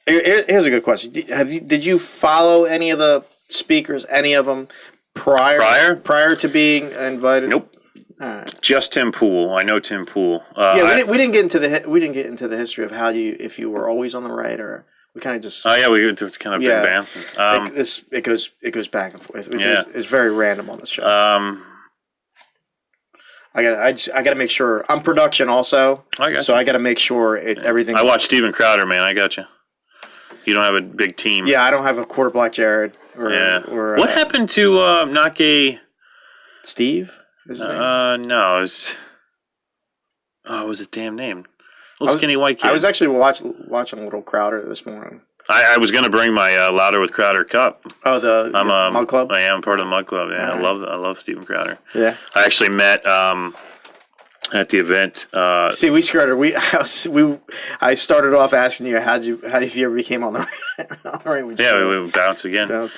Here's a good question. Did you follow any of the speakers? Any of them prior to being invited? Nope. Right. Just Tim Pool. I know Tim Pool. We didn't get into the history of how if you were always on the right or we kind of just. Oh yeah, we just kind of been bouncing. It goes back and forth. Yeah. It's very random on the show. I gotta make sure I'm production also. I got so you. I gotta make sure everything. I watch Steven Crowder, man. I got you. You don't have a big team. Yeah, I don't have a quarter black Jared. Or what happened to not gay? Steve? Is his name? No, it was. Oh, what was the damn name? Little skinny white kid. I was actually watching Little Crowder this morning. I was gonna bring my Louder with Crowder cup. Oh, the Mug Club. I am part of the Mug Club. Yeah, I love Steven Crowder. Yeah, I actually met at the event. See, we started. I started off asking you how you ever became on the right. We bounced again.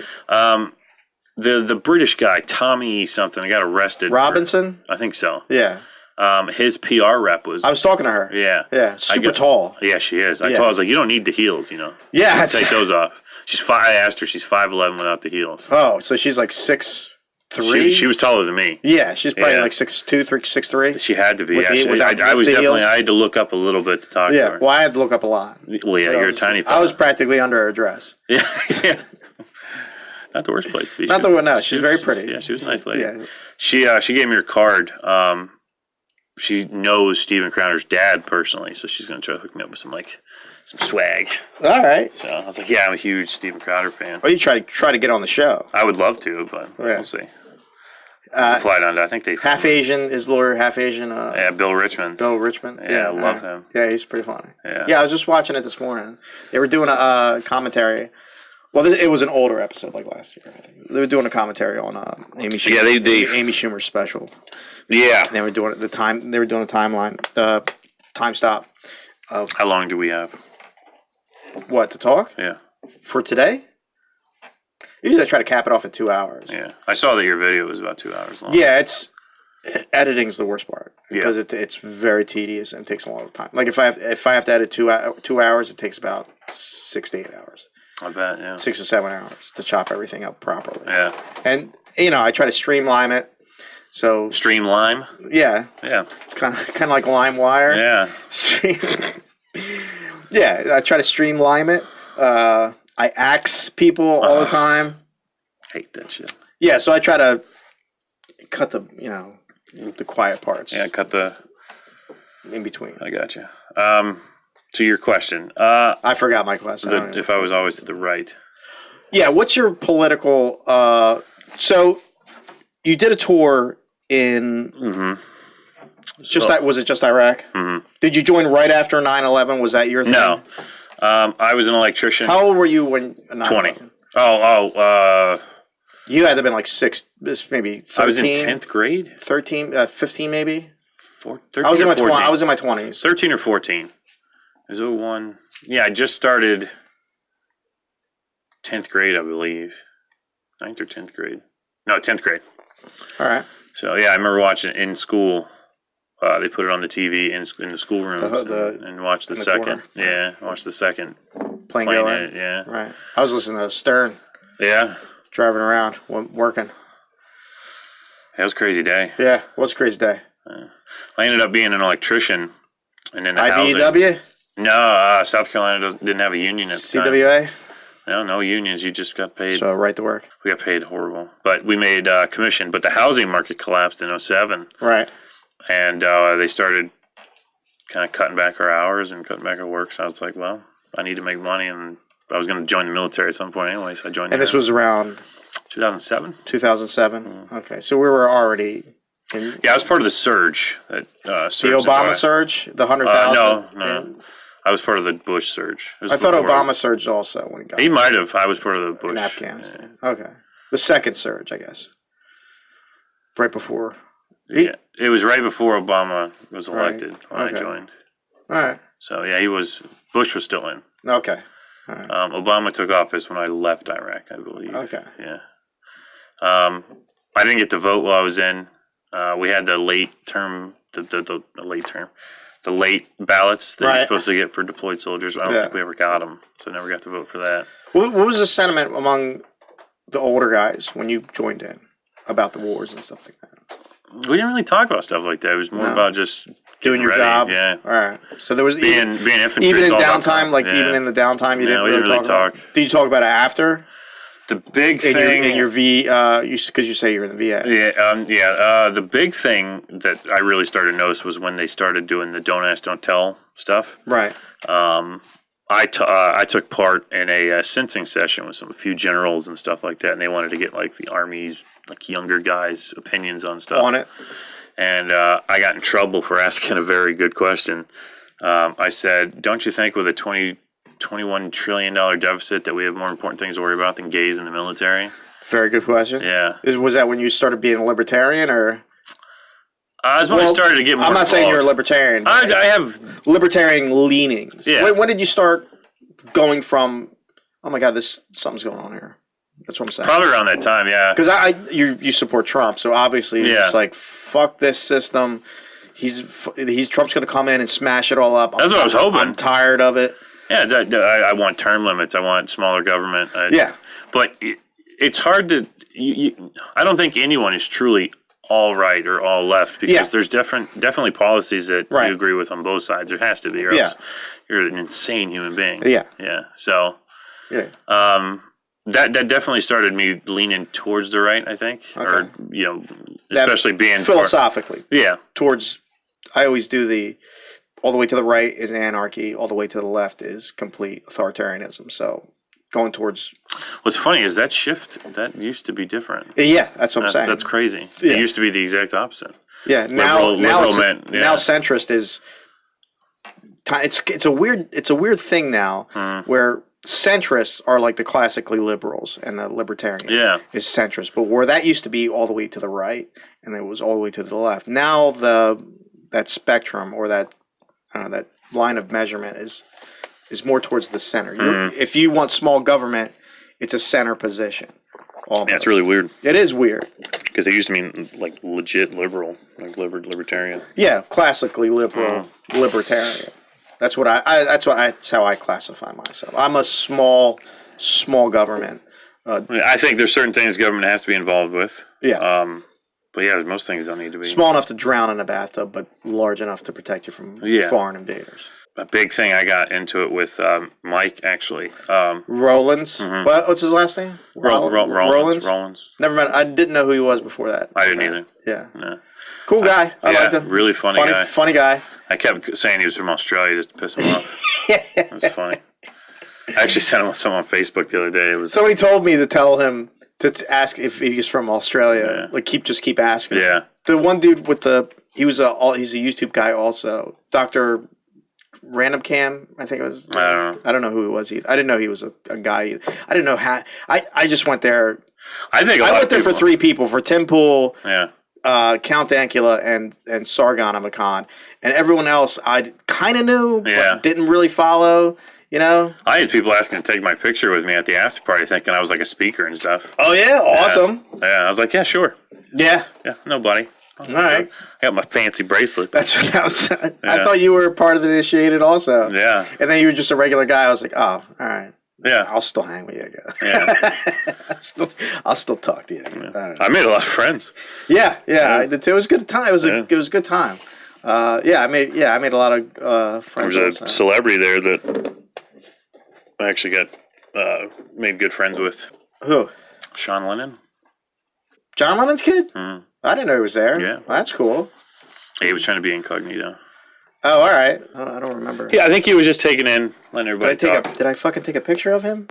The British guy Tommy something got arrested. Robinson. I think so. Yeah. His PR rep was. I was talking to her. Yeah. Yeah. Super tall. Yeah, she is. I was like, you don't need the heels, Yeah. Take those off. I asked her. She's 5'11" without the heels. Oh, so she's like 6'3". She was taller than me. Yeah, she's probably like 6'2", 6'3". She had to be. I had to look up a little bit to talk to her. Well, I had to look up a lot. Well, yeah, you're a tiny fella. I was practically under her dress. Yeah. Not the worst place to be. She's very pretty. Yeah, she was a nice lady. Yeah. She gave me her card. She knows Steven Crowder's dad personally, so she's gonna try to hook me up with some swag. All right. So I was like, yeah, I'm a huge Steven Crowder fan. Well, you try to get on the show. I would love to, but we'll see. Fly down to, I think they half Asian is lawyer, half Asian. Bill Richmond. Yeah, I love him. Yeah, he's pretty funny. Yeah, I was just watching it this morning. They were doing a commentary. Well, it was an older episode, like last year. I think they were doing a commentary on Amy Schumer. Yeah, Amy Schumer's special. Yeah, and they were doing They were doing a timeline, time stop. How long do we have? What to talk? Yeah. For today. Usually I try to cap it off at 2 hours. Yeah, I saw that your video was about 2 hours long. Yeah, editing's the worst part because it's very tedious and it takes a lot of time. Like if I have to edit 2 hours, it takes about 6 to 8 hours. I bet, yeah. 6 to 7 hours to chop everything up properly. Yeah. And I try to streamline it. So Streamline? Yeah. Yeah. Kind of like LimeWire. Yeah. Yeah, I try to streamline it. I axe people all the time. Hate that shit. Yeah, so I try to cut the quiet parts. Yeah, cut the in between. I got you. To your question, I forgot my question. If I was always to the right. Yeah, what's your political? So you did a tour in. Mm-hmm. Was it just Iraq? Mm-hmm. Did you join right after 9/11? Was that your thing? No. I was an electrician. How old were you when 9/11? 20. Oh. You had to have been like 6, maybe 13. I was in 10th grade. 13, 15 maybe. 13 I was in my 14. I was in my 20s. 13 or 14. It was 01. Yeah, I just started 10th grade, I believe. 9th or 10th grade. No, 10th grade. All right. So, yeah, I remember watching it in school. They put it on the TV in the schoolrooms and watched the second. Corner. Yeah, watched the second. Plane going. It, yeah. Right. I was listening to Stern. Yeah. Driving around, working. It was a crazy day. Yeah, it was a crazy day. I ended up being an electrician. And then the IBEW? No, South Carolina didn't have a union at the time. CWA? No unions. You just got paid. So right to work. We got paid horrible. But we made commission. But the housing market collapsed in 07. Right. And they started kind of cutting back our hours and cutting back our work. So I was like, well, I need to make money. And I was going to join the military at some point anyway. So I joined. And this was around 2007? 2007. Okay. So we were already. Yeah, I was part of the surge. That The surge Obama surge, the 100,000. no. I was part of the Bush surge. I thought Obama surged also when he got He might have. I was part of the Bush in Afghanistan. Yeah. Okay, the second surge, I guess, right before. Yeah, it was right before Obama was elected when I joined. All right. So yeah, Bush was still in. Okay. All right. Obama took office when I left Iraq, I believe. Okay. Yeah. I didn't get to vote while I was in. We had the late term, the late ballots that you're supposed to get for deployed soldiers. I don't think we ever got them, so I never got to vote for that. What was the sentiment among the older guys when you joined in about the wars and stuff like that? We didn't really talk about stuff like that. It was more about just doing your ready. job. Yeah. All right. So there was being infantry. Even in downtime, even in the downtime, you didn't really talk. Did you talk about it after? The big thing in your V, because you say you're in the VA. Yeah, the big thing that I really started to notice was when they started doing the don't ask, don't tell stuff. Right. I took part in a sensing session with a few generals and stuff like that, and they wanted to get like the Army's younger guys' opinions on stuff. On it. And I got in trouble for asking a very good question. I said, "Don't you think with a $21 trillion deficit that we have more important things to worry about than gays in the military?" Very good question. Yeah. Was that when you started being a libertarian, or? That's when I started to get more I'm not involved. saying you're a libertarian. I have libertarian leanings. Yeah. When did you start going from, oh my God, something's going on here? That's what I'm saying. Probably around that time, yeah. Because you support Trump, so obviously you're just like, fuck this system. Trump's going to come in and smash it all up. That's what I was hoping. I'm tired of it. Yeah, I want term limits. I want smaller government. But it's hard to. I don't think anyone is truly all right or all left, because there's definitely policies that you agree with on both sides. There has to be, or else you're an insane human being. Yeah. Yeah. So. Yeah. That definitely started me leaning towards the right, I think, or especially being philosophically. Towards. I always do all the way to the right is anarchy, all the way to the left is complete authoritarianism. So going towards. What's funny is that shift, that used to be different. Yeah, that's what I'm saying. That's crazy. Yeah. It used to be the exact opposite. Yeah, now centrist is. It's a weird thing now where centrists are like the classically liberals and the libertarian is centrist, but where that used to be all the way to the right and it was all the way to the left. Now that spectrum or that line of measurement is more towards the center. If you want small government, it's a center position. Almost. Yeah, it's really weird. It is weird. Because it used to mean like legit liberal, like libertarian. Yeah, classically liberal, libertarian. That's how I classify myself. I'm a small government. I think there's certain things government has to be involved with. Yeah. But yeah, most things don't need to be. Small enough to drown in a bathtub, but large enough to protect you from foreign invaders. A big thing I got into it with Mike, actually. Rollins? What's his last name? Rollins. Never met. I didn't know who he was before that. I didn't either. Yeah. No. Cool guy. I liked him. Really funny guy. Funny guy. I kept saying he was from Australia just to piss him off. It was funny. I actually sent him some on Facebook the other day. Somebody told me to tell him to ask if he's from Australia. Like keep asking. Yeah. The one dude with he's a YouTube guy also. Dr. Random Cam, I think it was. I don't know who he was. I didn't know he was a guy either. I didn't know how. I just went there. I went there for three people: for Tim Pool, Count Dankula, and Sargon Amakan, and everyone else I kind of knew, but didn't really follow. You know, I had people asking to take my picture with me at the after party, thinking I was like a speaker and stuff. Oh yeah, awesome. Yeah, I was like, yeah, sure. Yeah, no, buddy. All right. I got my fancy bracelet. That's what I was. I thought you were part of the initiated also. Yeah. And then you were just a regular guy. I was like, oh, all right. Yeah. I'll still hang with you, I guess. Yeah. I'll still talk to you. I made a lot of friends. Yeah. It was a good time. It was a good time. I made a lot of friends. There was a celebrity there that I actually got made good friends with. Who? Sean Lennon. John Lennon's kid? Mm-hmm. I didn't know he was there. Yeah. Well, that's cool. He was trying to be incognito. Oh, all right. I don't remember. Yeah, I think he was just taking in, letting everybody talk. Did I fucking take a picture of him?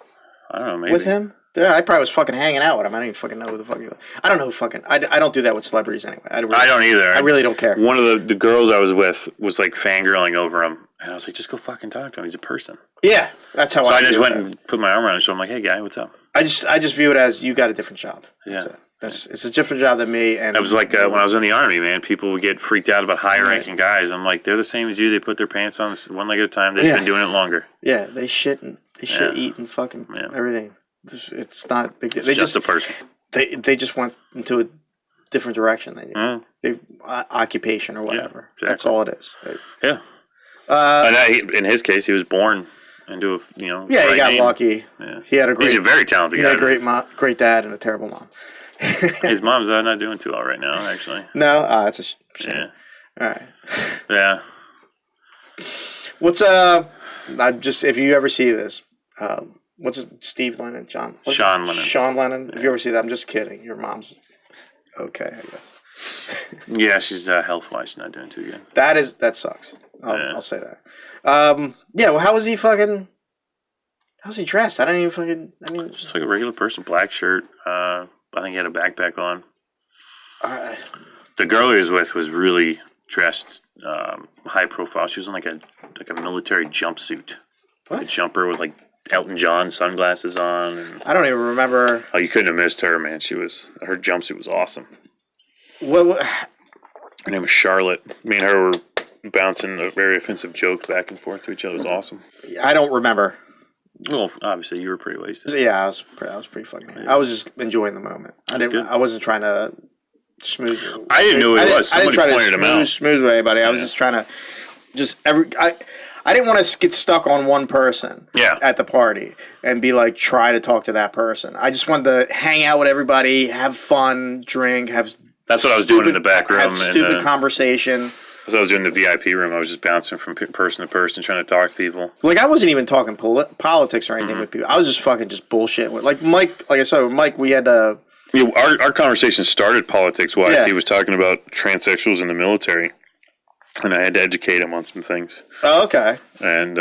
I don't know, maybe. With him? Yeah, I probably was fucking hanging out with him. I don't even fucking know who the fuck he was. I don't know who fucking. I don't do that with celebrities anyway. I don't either. I really don't care. One of the girls I was with was like fangirling over him, and I was like, just go fucking talk to him. He's a person. Yeah, that's how. So I just went and put my arm around him. So I'm like, hey guy, what's up? I just view it as you got a different job. Yeah. It's a different job than me. And that was like when I was in the army, man. People would get freaked out about high-ranking guys. I'm like, they're the same as you. They put their pants on one leg at a time. They've been doing it longer. Yeah, they shit, eat, and fucking everything. It's not a big deal. They just a person. They just went into a different direction than you. They occupation or whatever. Yeah, exactly. That's all it is. Right? Yeah. And in his case, he was born into a Yeah, he got lucky. Yeah. He had a great. He's a very talented guy. He had a great dad and a terrible mom. His mom's not doing too well right now, actually. No, it's a shame. Yeah. All right. Yeah. What's just if you ever see this, what's it, Steve Lennon, Sean Lennon. Sean Lennon. Yeah. If you ever see that, I'm just kidding. Your mom's okay, I guess. Yeah, she's health-wise, she's not doing too good. That sucks. I'll say that. Yeah. Well, how's he dressed? I don't even fucking. I mean, just like a regular person, black shirt. I think he had a backpack on. The girl he was with was really dressed high profile. She was in like a military jumpsuit. What? A jumper with like Elton John sunglasses on. And, I don't even remember. Oh, you couldn't have missed her, man. Her jumpsuit was awesome. What? Her name was Charlotte. Me and her were bouncing a very offensive joke back and forth to each other. It was awesome. I don't remember. Well, obviously you were pretty wasted. Yeah, I was pretty fucking. Yeah. I was just enjoying the moment. I wasn't trying to smooth. I didn't know who he was. Somebody pointed him out. Smooth with anybody. I was just trying to, I didn't want to get stuck on one person. At the party and be like try to talk to that person. I just wanted to hang out with everybody, have fun, drink, have. That's what I was doing in the back room. Have stupid conversation. As I was doing the VIP room, I was just bouncing from person to person, trying to talk to people. Like, I wasn't even talking politics or anything with people. I was just fucking bullshit with, like, Mike. Like I said, with Mike, we had to. Our conversation started politics-wise. Yeah. He was talking about transsexuals in the military, and I had to educate him on some things. Oh, okay. And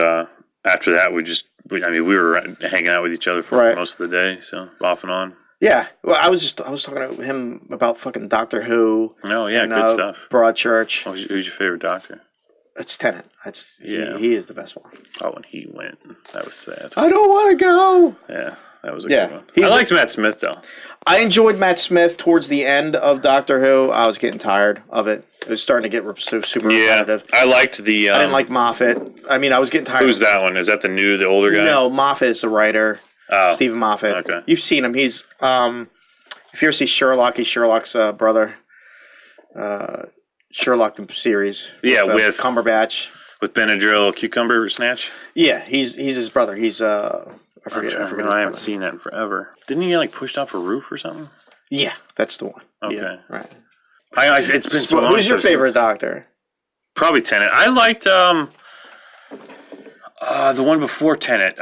after that, we were hanging out with each other for most of the day, so off and on. Yeah, well, I was talking to him about fucking Doctor Who. Oh yeah, and, good stuff. Broadchurch. Who's your favorite Doctor? It's Tennant. He is the best one. Oh, when he went, that was sad. I don't want to go. Yeah, that was a good one. I liked Matt Smith though. I enjoyed Matt Smith towards the end of Doctor Who. I was getting tired of it. It was starting to get super repetitive. I liked the. I didn't like Moffat. I mean, I was getting tired. Who's that one? Is that the older guy? No, Moffat is the writer. Oh, Stephen Moffat. Okay. You've seen him. He's if you ever see Sherlock, he's Sherlock's brother. Sherlock the series. Yeah, with Cumberbatch. With Benadryl Cucumber Snatch. Yeah, he's his brother. He's I forget. I haven't seen that in forever. Didn't he get like pushed off a roof or something? Yeah, that's the one. Okay, yeah, right. It's been so long. Who's your favorite Doctor? Probably Tennant. I liked the one before Tennant.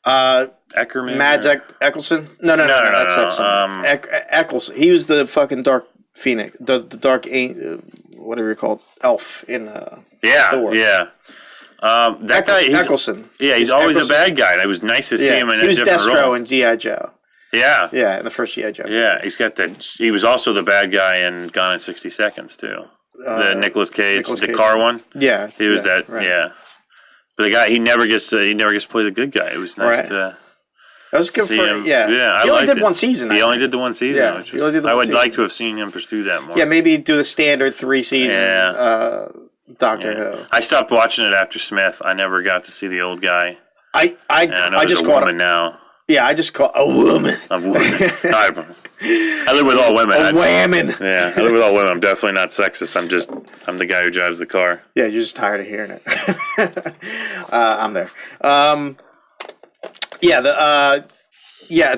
Eckerman. Mads Eccleston? No. That's Eccleston. He was the fucking Dark Phoenix, the Dark whatever you call it, elf in Thor. Yeah. That guy, Eccleston. Yeah, he's always a bad guy. And it was nice to see him in a different role. He was Destro in G.I. Joe. Yeah. Yeah, in the first G.I. Joe. Yeah, he's got that. He was also the bad guy in Gone in 60 Seconds, too. The Nicolas Cage, the car one. Yeah. He was that, right. Yeah. But the guy, he never gets to play the good guy. It was nice to. That was good for him. Yeah, he only did one season. He only did the one season. Yeah, which was, I would like to have seen him pursue that more. Yeah, maybe do the standard 3 season Doctor Who. I stopped watching it after Smith. I never got to see the old guy. I just caught him now. Yeah, I just caught a woman. A woman. I live with all women. A woman. Yeah, I live with all women. I'm definitely not sexist. I'm the guy who drives the car. Yeah, you're just tired of hearing it. I'm there.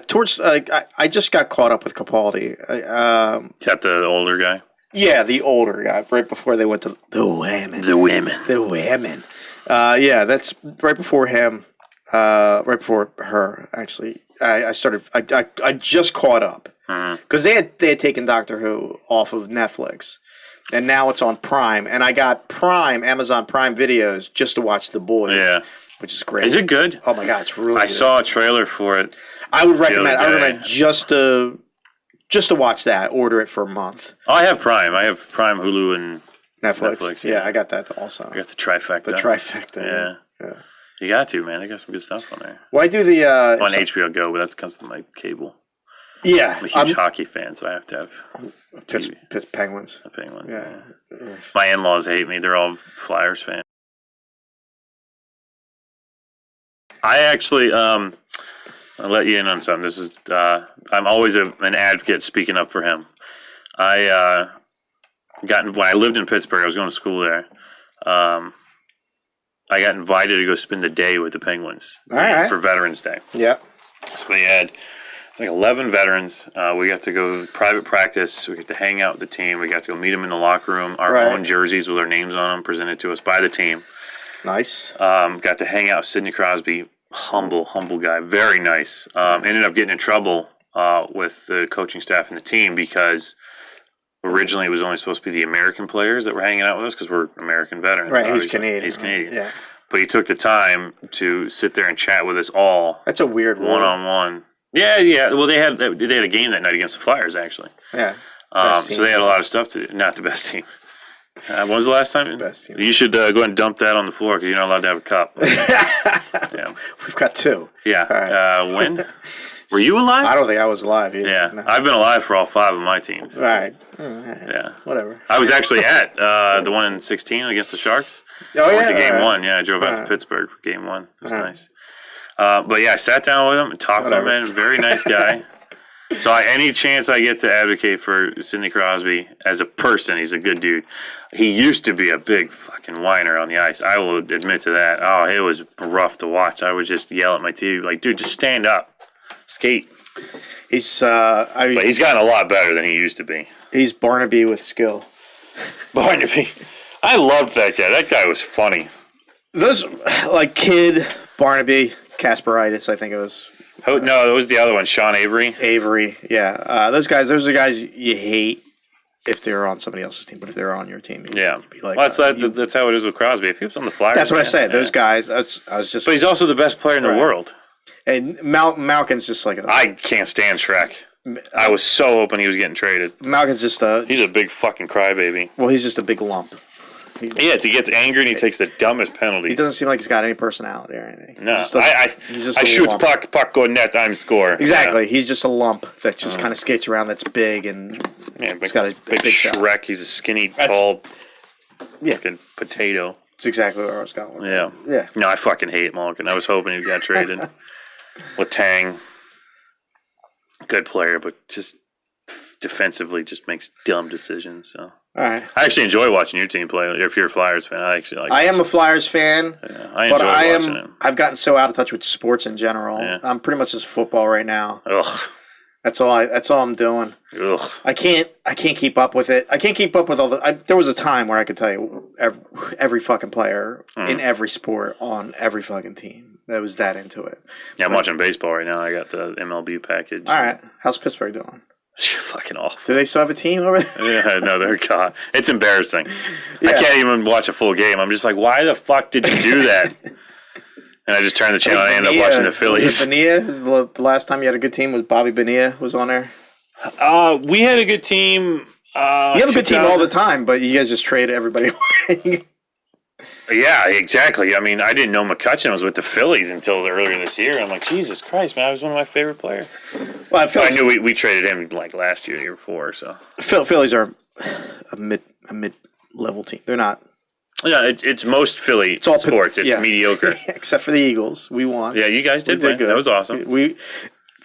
Towards I just got caught up with Capaldi. Is that the older guy? Yeah, the older guy. Right before they went to the women. That's right before him. Right before her, actually. I just caught up because they had taken Doctor Who off of Netflix and now it's on Prime. And I got Amazon Prime videos just to watch The Boys. Yeah. Which is great. Is it good? Oh my God, it's really good. I saw a trailer for it. I would recommend just to watch that. Order it for a month. Oh, I have Prime. I have Prime, Hulu, and Netflix. Yeah, I got that also. I got the trifecta. The trifecta. Yeah. You got to, man. They got some good stuff on there. Why do the on HBO Go, but that comes with my cable. Yeah, I'm a huge hockey fan, so I have to have Penguins. The Penguins. Yeah. My in-laws hate me. They're all Flyers fans. I actually, I'll let you in on something. This is, I'm always an advocate speaking up for him. When I lived in Pittsburgh, I was going to school there. I got invited to go spend the day with the Penguins for Veterans Day. Yeah. So we had, it's like 11 veterans. We got to go private practice. We got to hang out with the team. We got to go meet them in the locker room. Our own jerseys with our names on them presented to us by the team. Nice. Got to hang out with Sidney Crosby. Humble guy. Very nice. Ended up getting in trouble with the coaching staff and the team because originally it was only supposed to be the American players that were hanging out with us because we're American veterans. Right, he's Canadian. He's Canadian. Yeah. But he took the time to sit there and chat with us all. That's a weird rule. One-on-one. Yeah. Well, they had a game that night against the Flyers, actually. Yeah. So they had a lot of stuff to do. Not the best team. When was the last time? Best team. You should go ahead and dump that on the floor because you're not allowed to have a cup. Yeah. We've got 2. Yeah. Right. When? Were you alive? I don't think I was alive either. Yeah. No. I've been alive for all 5 of my teams. All right. Yeah. Whatever. I was actually at the one in 16 against the Sharks. Oh, I yeah. went to game 1. Yeah, I drove out to Pittsburgh for game 1. It was nice. But yeah, I sat down with him and talked to him, man. Very nice guy. So any chance I get to advocate for Sidney Crosby as a person, he's a good dude. He used to be a big fucking whiner on the ice. I will admit to that. Oh, it was rough to watch. I would just yell at my TV like, dude, just stand up. Skate. He's but he's gotten a lot better than he used to be. He's Barnaby with skill. Barnaby. I loved that guy. That guy was funny. Those, like Kid, Barnaby, Kasperitis, I think it was. Oh, no, it was the other one, Sean Avery. Yeah. Those are the guys you hate if they're on somebody else's team, but if they're on your team, you'd be like, well, that's how it is with Crosby. If he was on the Flyers, that's what I say. Those guys, I was just. But he's also the best player in the world. And Malkin's just like I can't stand Shrek. I was so hoping he was getting traded. Malkin's just he's a big fucking crybaby. Well, he's just a big lump. He gets angry and he takes the dumbest penalties. He doesn't seem like he's got any personality or anything. No, I shoot the puck go net, I'm score. Exactly. Yeah. He's just a lump that just kind of skates around. That's big and he's got a big Shrek. shot. He's a skinny, tall, fucking potato. That's exactly where I was going. Yeah. No, I fucking hate Malkin. I was hoping he got traded. Letang, good player, but just defensively just makes dumb decisions. So. All right. I actually enjoy watching your team play. If you're a Flyers fan, I actually like. I am a Flyers fan. Yeah, I enjoy watching it. I've gotten so out of touch with sports in general. Yeah. I'm pretty much just football right now. Ugh. That's all I'm doing. Ugh. I can't keep up with it. I can't keep up with all the. There was a time where I could tell you every fucking player in every sport on every fucking team. That was that into it. Yeah, I'm watching baseball right now. I got the MLB package. All right. How's Pittsburgh doing? Fucking awful. Do they still have a team over there? Yeah, no, they're gone. It's embarrassing. Yeah. I can't even watch a full game. I'm just like, why the fuck did you do that? And I just turned the channel and I ended up watching the Phillies. Bonilla? The last time you had a good team was Bobby Bonilla was on there? We had a good team. You have a good team all the time, but you guys just trade everybody away. Yeah, exactly. I mean, I didn't know McCutcheon was with the Phillies until earlier this year. I'm like, Jesus Christ, man, I was one of my favorite players. Well, I knew we traded him like last year, the year before. So Phillies are a mid-level team. They're not. Yeah, it's most Philly sports. It's mediocre, except for the Eagles. We won. Yeah, you guys did good. That was awesome.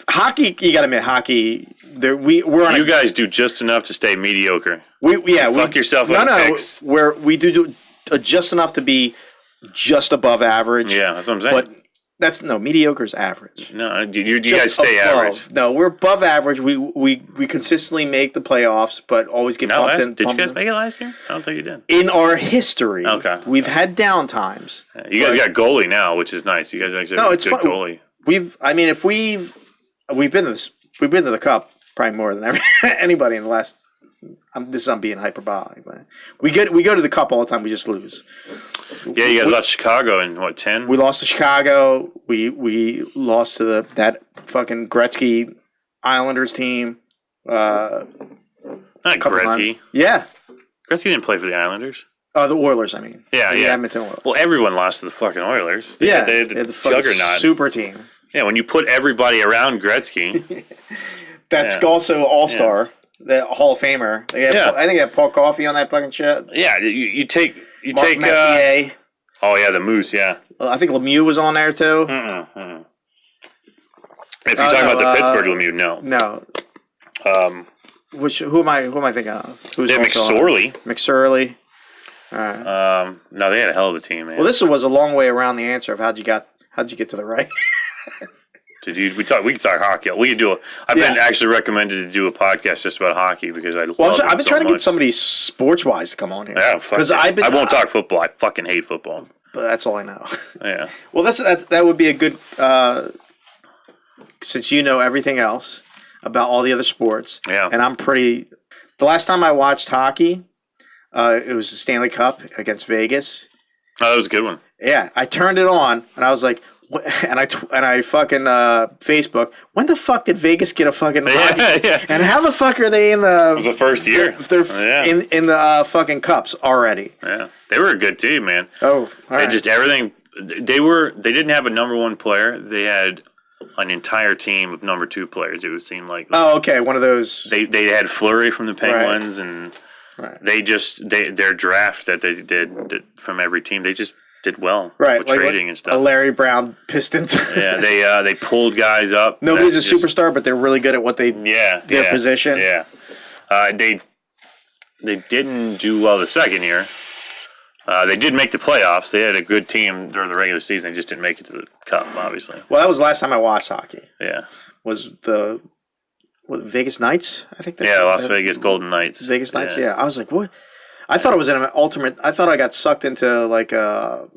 Hockey. You got to admit, hockey. We're on. You guys do just enough to stay mediocre. Fuck yourself. Picks. We do just enough to be just above average. Yeah, that's what I'm saying. But mediocre is average. No, you guys stay average. No, we're above average. We consistently make the playoffs, but always get bumped in. Did you guys make it last year? I don't think you did. In our history, we've had down times. Yeah, you guys got goalie now, which is nice. You guys actually have a good goalie. We've been to the cup probably more than anybody in the last I'm being hyperbolic, but we go to the Cup all the time. We just lose. Yeah, you guys lost Chicago in what 10? We lost to Chicago. We lost to that fucking Gretzky Islanders team. Not Gretzky. Yeah. Gretzky didn't play for the Islanders. The Oilers, I mean. Yeah, the yeah. Edmonton Oilers. Well, everyone lost to the fucking Oilers. They had the juggernaut. Super team. Yeah, when you put everybody around Gretzky. That's also All-Star, the Hall of Famer. I think they have Paul Coffey on that fucking shit. Yeah, you take Messier. Oh yeah, the Moose. Yeah. I think Lemieux was on there too. If you're talking about the Pittsburgh Lemieux, no. No. Who am I thinking of? Who's they had McSorley. McSorley. All right. No, they had a hell of a team, man. Well, this was a long way around the answer of how'd you get to the right. We can talk hockey. We could do I've been actually recommended to do a podcast just about hockey because I've been trying to get somebody sports wise to come on here. Yeah, because I won't talk football. I fucking hate football. But that's all I know. Yeah. Well, that would be a good since you know everything else about all the other sports. Yeah. And the last time I watched hockey, it was the Stanley Cup against Vegas. Oh, that was a good one. Yeah, I turned it on and I was like, and I fucking Facebook. When the fuck did Vegas get a fucking hockey? Yeah. And how the fuck are they in the? It was the first year. They're in the fucking cups already. Yeah, they were a good team, man. Oh, all right. Just everything. They didn't have a number one player. They had an entire team of number two players. It would seem like. Oh, okay, one of those. They had Fleury from the Penguins, right. and right. their draft that they did from every team. They just did well, right? With trading and stuff. Larry Brown Pistons. Yeah, they pulled guys up. Nobody's a superstar, but they're really good at what they their position. Yeah, they didn't do well the second year. They did make the playoffs. They had a good team during the regular season. They just didn't make it to the Cup, obviously. Well, that was the last time I watched hockey. Yeah, was the Vegas Knights? I think. Las Vegas Golden Knights. Vegas Knights. Yeah, I was like, what? I thought it was an ultimate. I thought I got sucked into like a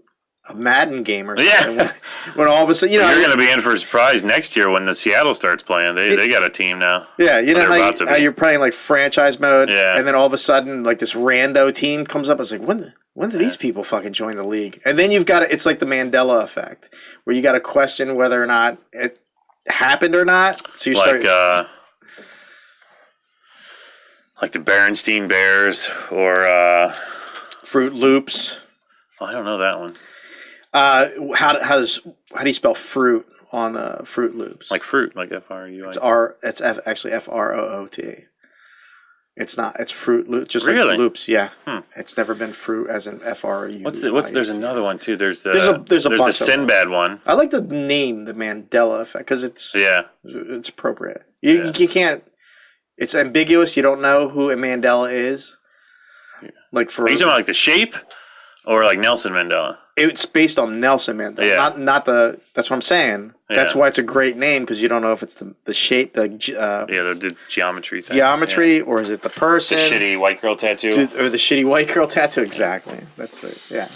Madden game or something. Yeah. When all of a sudden, you're going to be in for a surprise next year when the Seattle starts playing. They got a team now. Yeah, you know how you're playing like franchise mode, and then all of a sudden like this rando team comes up. I was like, when did these people fucking join the league? And then you've got it's like the Mandela effect, where you got to question whether or not it happened or not. So you start. Like the Berenstain Bears or Fruit Loops. Oh, I don't know that one. How do you spell fruit on the Fruit Loops? Like fruit, like F-R-U-I. It's actually F-R-O-O-T. It's not. It's Fruit Loops. Just really? Like Loops. Yeah. It's never been fruit as in F-R-U. There's another one too. There's bunch the Sinbad one. I like the name, the Mandela effect, because it's appropriate. You can't. It's ambiguous. You don't know who a Mandela is. Like Are you talking about like the shape, or like Nelson Mandela? It's based on Nelson Mandela. Yeah. Not the. That's what I'm saying. Yeah. That's why it's a great name, because you don't know if it's the shape, the geometry thing. Geometry, or is it the person? The shitty white girl tattoo. Or the shitty white girl tattoo. Exactly. That's Yeah.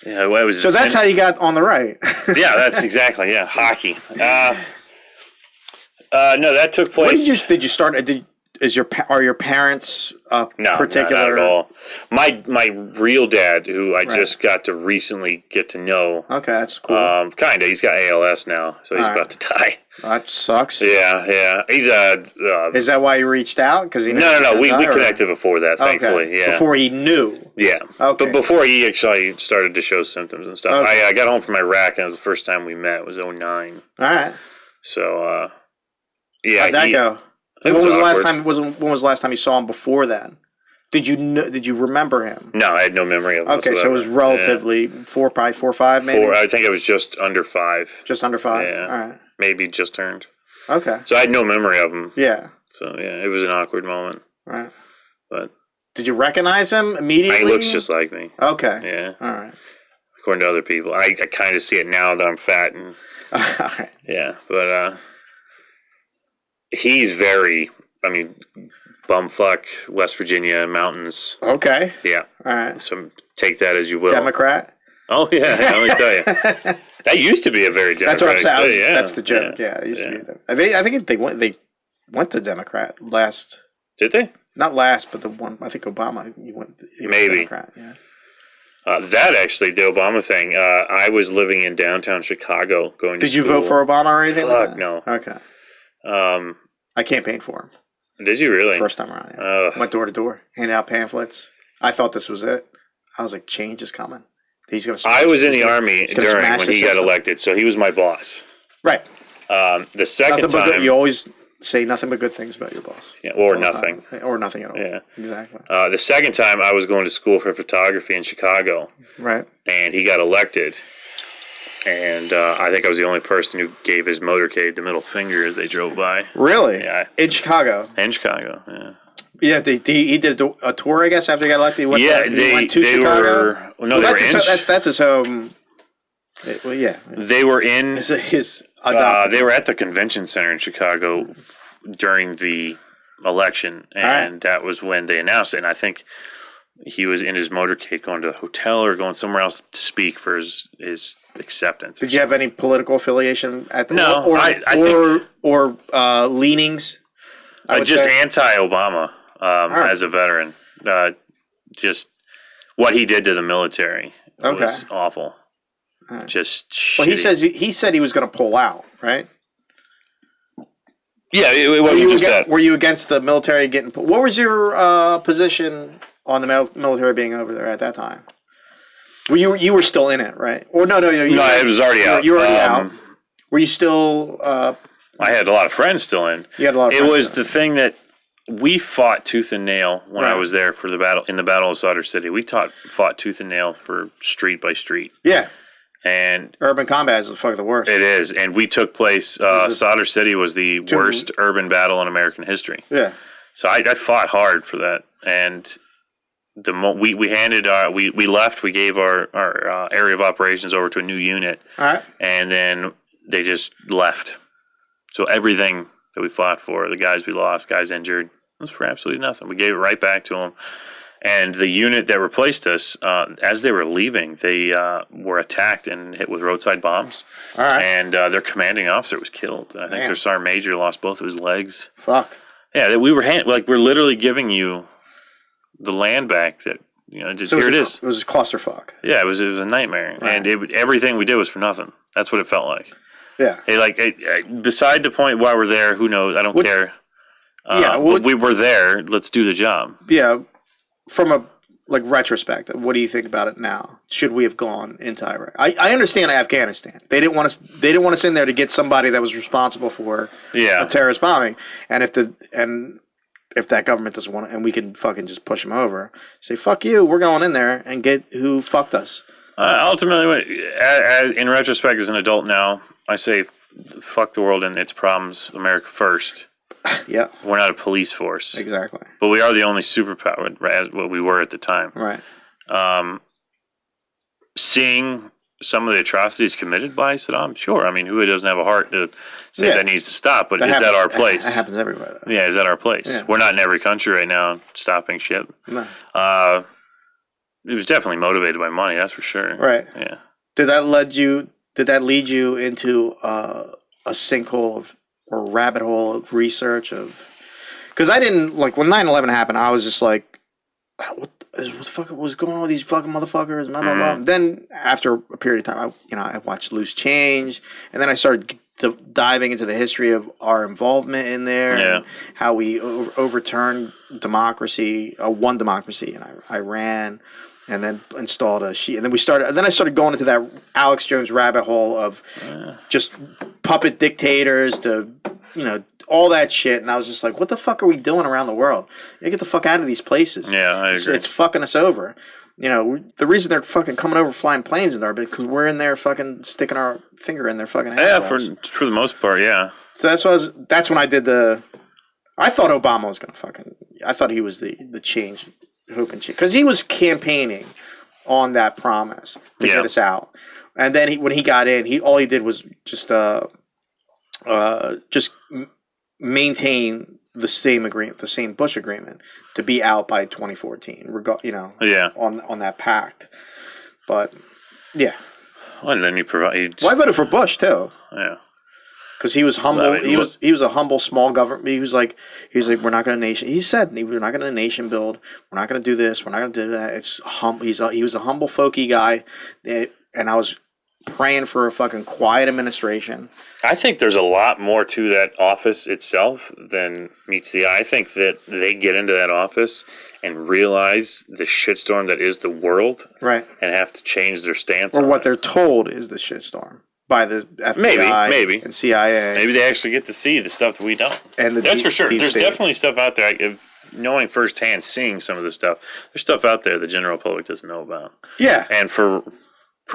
Well, it was so that's how you got on the right. Yeah, that's exactly. Yeah, hockey. No, that took place. When did you start? Are your parents particular? Not at all. My real dad, who I just got to recently get to know. Okay, that's cool. Kinda. He's got ALS now, so he's about to die. That sucks. Yeah. He's Is that why you reached out? Because No. We connected before that, thankfully. Okay. Yeah. Before he knew. Yeah. Okay. But before he actually started to show symptoms and stuff, okay. I got home from Iraq, and it was the first time we met. It was 2009. All right. So. Yeah. How'd that go? When was the last time you saw him before then? Did you remember him? No, I had no memory of him. Okay, so it was relatively probably 4 or 5 maybe? I think it was just under 5. Just under 5? Yeah. All right. Maybe just turned. Okay. So I had no memory of him. Yeah. So yeah, it was an awkward moment. All right. But did you recognize him immediately? He looks just like me. Okay. Yeah. All right. According to other people. I kind of see it now that I'm fat and all right. Yeah, but he's very, bumfuck, West Virginia mountains. Okay. Yeah. All right. So take that as you will. Democrat? Oh, yeah. Let me tell you. That used to be a very Democratic That's what I'm saying. state, yeah. That's the joke. Yeah, it used to be. I think they went to Democrat last. Did they? Not last, but the one, I think Obama, he went Maybe. Democrat, yeah. That actually, the Obama thing, I was living in downtown Chicago going to Did you school. vote for Obama or anything? Fuck, no. Okay. Um, I campaigned for him. Did you really? First time around, yeah. Went door to door, handed out pamphlets. I thought this was it. I was like, change is coming. He's going to I was in the Army during when he got elected, so he was my boss. Right. The second nothing but time... good, you always say nothing but good things about your boss. Yeah, or nothing. Or nothing at all. Yeah. Exactly. The second time, I was going to school for photography in Chicago. Right. And he got elected. And I think I was the only person who gave his motorcade the middle finger as they drove by. Really? Yeah. In Chicago? In Chicago, yeah. Yeah, he did a tour, I guess, after he got elected. He went to they Chicago. That's his home. Well, yeah. They were in his they were at the convention center in Chicago during the election, and that was when they announced it. And I think he was in his motorcade going to a hotel or going somewhere else to speak for his acceptance. Did you have any political affiliation at the no, or leanings? Just anti-Obama as a veteran. Just what he did to the military was awful. Right. Just well, he said he was going to pull out, right? Yeah, it wasn't just that. Were you against the military getting? What was your position on the military being over there at that time? You were still in it, right? Or no, it was already out. You were already out. Were you still? I had a lot of friends still in. You had a lot of friends. It was the thing that we fought tooth and nail when I was there for the battle in the Battle of Sadr City. We fought tooth and nail for street by street. Yeah. And urban combat is the worst. It is, and we took place. Sadr City was the worst urban battle in American history. Yeah. So I fought hard for that, and we handed we left. We gave our area of operations over to a new unit. All right. And then they just left. So everything that we fought for, the guys we lost, guys injured, was for absolutely nothing. We gave it right back to them. And the unit that replaced us, as they were leaving, they were attacked and hit with roadside bombs. All right. And their commanding officer was killed. I think their sergeant major lost both of his legs. Fuck. Yeah, we're literally giving you the land back. That here it is. It was a clusterfuck. Yeah, it was a nightmare, right. And everything we did was for nothing. That's what it felt like. Yeah. Beside the point why we're there, who knows? I don't care. But we were there. Let's do the job. Yeah. From a retrospect, what do you think about it now? Should we have gone into Iraq? I understand Afghanistan. They didn't want us in there to get somebody that was responsible for a terrorist bombing. And if that government doesn't want it, and we can fucking just push them over, say fuck you, we're going in there and get who fucked us. Ultimately, in retrospect, as an adult now, I say fuck the world and its problems. America first. Yeah. We're not a police force. Exactly. But we are the only superpower, as what we were at the time. Right. Seeing some of the atrocities committed by Saddam, sure. I mean, who doesn't have a heart to say that needs to stop? But is that our place? That happens everywhere, though. Yeah, is that our place? Yeah. We're not in every country right now stopping shit. No. It was definitely motivated by money, that's for sure. Right. Yeah. Did that lead you into a sinkhole or rabbit hole of research because I didn't when 9/11 happened, I was just like, what the fuck was going on with these fucking motherfuckers? Blah, blah, blah. Then after a period of time, I watched Loose Change, and then I started diving into the history of our involvement in there, and how we overturned democracy, one democracy in Iran. And then installed and then I started going into that Alex Jones rabbit hole of just puppet dictators to, all that shit. And I was just like, what the fuck are we doing around the world? You get the fuck out of these places. Yeah, I agree. It's fucking us over. The reason they're fucking coming over flying planes in there because we're in there fucking sticking our finger in their fucking assholes. Yeah, for the most part, yeah. So that's when I did I thought Obama was I thought he was the change. Because he was campaigning on that promise to get us out, and then when he got in, all he did was just maintain the same agreement, the same Bush agreement, to be out by 2014. On that pact. But yeah, well, and then he provided. Well, I voted for Bush too. Yeah. Because he was humble. Well, I mean, he was a humble small government. He was like we're not going to nation. He said we're not going to nation build. We're not going to do this. We're not going to do that. It's he was a humble folky guy, and I was praying for a fucking quiet administration. I think there's a lot more to that office itself than meets the eye. I think that they get into that office and realize the shitstorm that is the world, right, and have to change their stance. Or what they're told is the shitstorm by the FBI, maybe, and CIA. Maybe they actually get to see the stuff that we don't. And that's for sure. There's state. Definitely stuff out there. If knowing firsthand, seeing some of this stuff, there's stuff out there the general public doesn't know about. Yeah, and for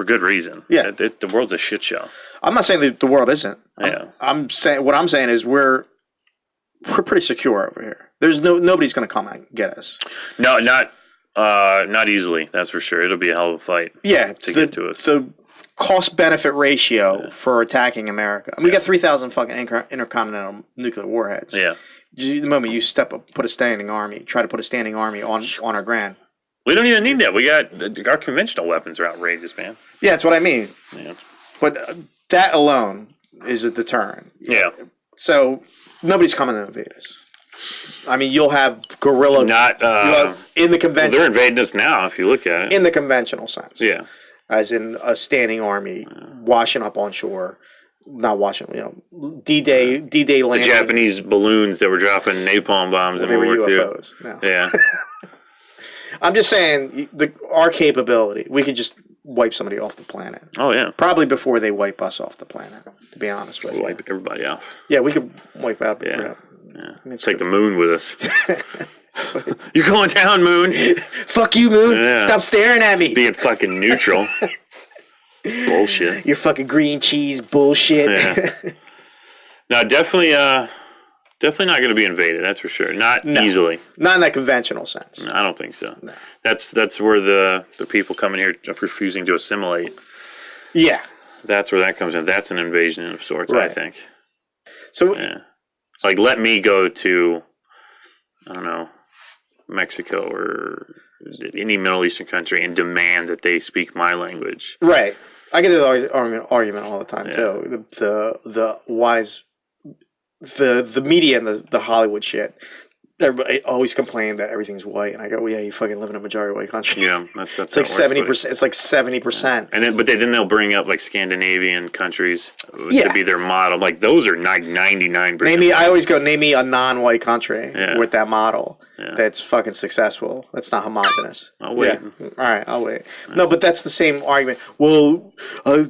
good reason. Yeah, the world's a shit show. I'm not saying that the world isn't. Yeah, I'm saying what I'm saying is we're pretty secure over here. There's nobody's going to come and get us. No, not easily. That's for sure. It'll be a hell of a fight. Yeah, to get to us. The cost benefit ratio for attacking America. I mean, we got 3,000 fucking intercontinental nuclear warheads. Yeah. The moment you try to put a standing army on our ground. We don't even need that. We got our conventional weapons are outrageous, man. Yeah, that's what I mean. Yeah. But that alone is a deterrent. Yeah. So nobody's coming to invade us. I mean, you'll have guerrilla. In the convention. Well, they're invading us now. If you look at it. In the conventional sense. Yeah. As in a standing army washing up on shore. Not washing, D-Day landing. The Japanese balloons that were dropping napalm bombs in World War II. UFOs. No. Yeah. I'm just saying, our capability, we could just wipe somebody off the planet. Oh, yeah. Probably before they wipe us off the planet, to be honest with you. Wipe everybody off. Yeah, we could wipe out. Yeah. I mean, take the moon with us. You're going down, moon. Fuck you, moon. Yeah. Stop staring at me. Being fucking neutral. Bullshit. Your fucking green cheese bullshit. Yeah. No, definitely not going to be invaded. That's for sure. Not easily. Not in that conventional sense. No, I don't think so. No. That's where the people coming here refusing to assimilate. Yeah. That's where that comes in. That's an invasion of sorts, right. I think. So, like, let me go to, I don't know, Mexico or any Middle Eastern country and demand that they speak my language. Right. I get the argument all the time too. The wise, the media and the Hollywood shit. Everybody always complain that everything's white, and I go, well, yeah, you fucking live in a majority white country. Yeah, that's it's like 70%. It's like 70%. And then they'll bring up like Scandinavian countries to be their model. Like those are 99%. I always go, name me a non-white country with that model that's fucking successful. That's not homogenous. I'll wait. Yeah. All right, I'll wait. Yeah. No, but that's the same argument. Well,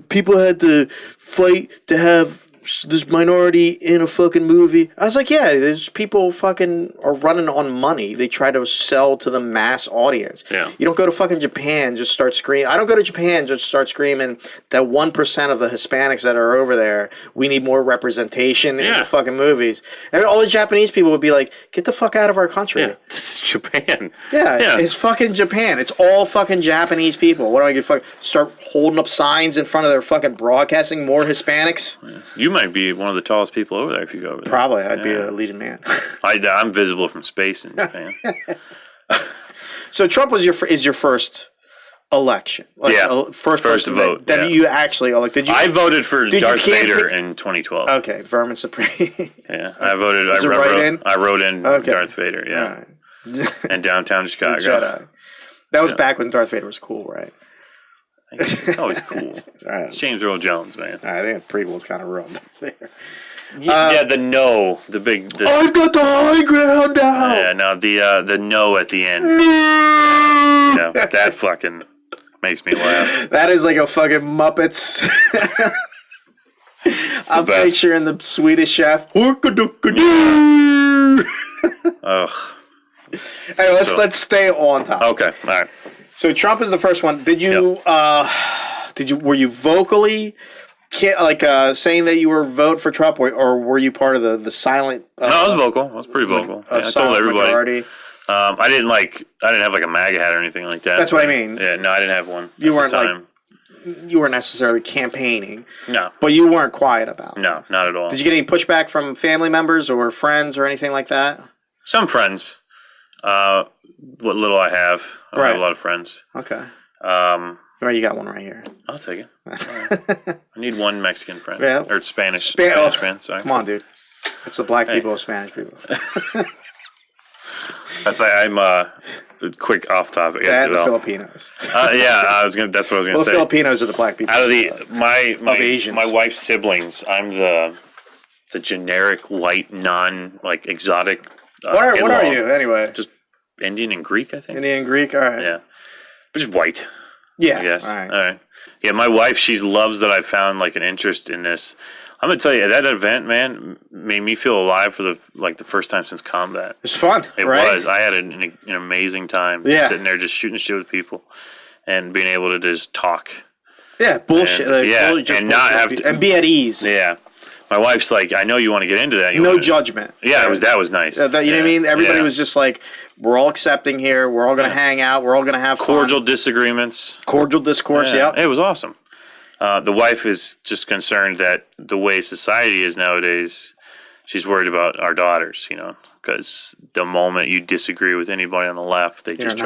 people had to fight to have this minority in a fucking movie. I was like, yeah, there's people fucking are running on money. They try to sell to the mass audience. Yeah. You don't go to fucking Japan, just start screaming. I don't go to Japan, just start screaming that 1% of the Hispanics that are over there, we need more representation in the fucking movies. And all the Japanese people would be like, get the fuck out of our country. Yeah, this is Japan. Yeah, it's fucking Japan. It's all fucking Japanese people. What do I get? Start holding up signs in front of their fucking broadcasting more Hispanics? Yeah. You might be one of the tallest people over there if you go over there. Probably. I'd be a leading man. I'm visible from space in Japan. So Trump was your first election. First vote. That you actually elected. I voted for Darth Vader in 2012. Okay, Vermin Supreme. Yeah, I voted. I wrote in Darth Vader. Yeah, right. And downtown Chicago. Jedi. That was back when Darth Vader was cool, right? It's always cool. Right. It's James Earl Jones, man. I think the prequel's kind of ruined there. The big. I've got the high ground now. Yeah, no, the no at the end. No. Yeah, that fucking makes me laugh. That is like a fucking Muppets. I'm picturing the Swedish Chef. Ugh. Hey, let's stay on top. Okay, all right. So Trump is the first one. Did you were you vocally saying that you were vote for Trump, or were you part of the silent? No, I was vocal. I was pretty vocal. I told everybody. Majority. I didn't have like a MAGA hat or anything like that. That's what I mean. Yeah, no, I didn't have one. You weren't you weren't necessarily campaigning. No. But you weren't quiet about it. No, not at all. Did you get any pushback from family members or friends or anything like that? Some friends. What little I have. I have a lot of friends. Okay. Right, you got one right here. I'll take it. I I need one Mexican friend. Yeah. Or Spanish friend, sorry. Come on, dude. It's the black people of Spanish people. I'm quick off topic. And the Filipinos. That's what I was gonna Well, say. the Filipinos are the black people. Out of Asians. my wife's siblings, I'm the generic white, exotic. What are in-law. you anyway? Just Indian and Greek, I think. Indian and Greek. All right. Yeah, but just white. Yeah. I guess. All right. All right. Yeah, my wife, she loves that I found an interest in this. I'm gonna tell you that event, man, made me feel alive for the first time since combat. It's fun. It right? was. I had an amazing time sitting there just shooting shit with people and being able to just talk. Yeah, bullshit. And not have to and be at ease. Yeah. My wife's like, I know you want to get into that. No judgment. Yeah, that was nice. You know what I mean? Everybody was just like, we're all accepting here. We're all going to hang out. We're all going to have cordial disagreements. Cordial discourse, yeah. It was awesome. The wife is just concerned that the way society is nowadays, she's worried about our daughters, because the moment you disagree with anybody on the left, they just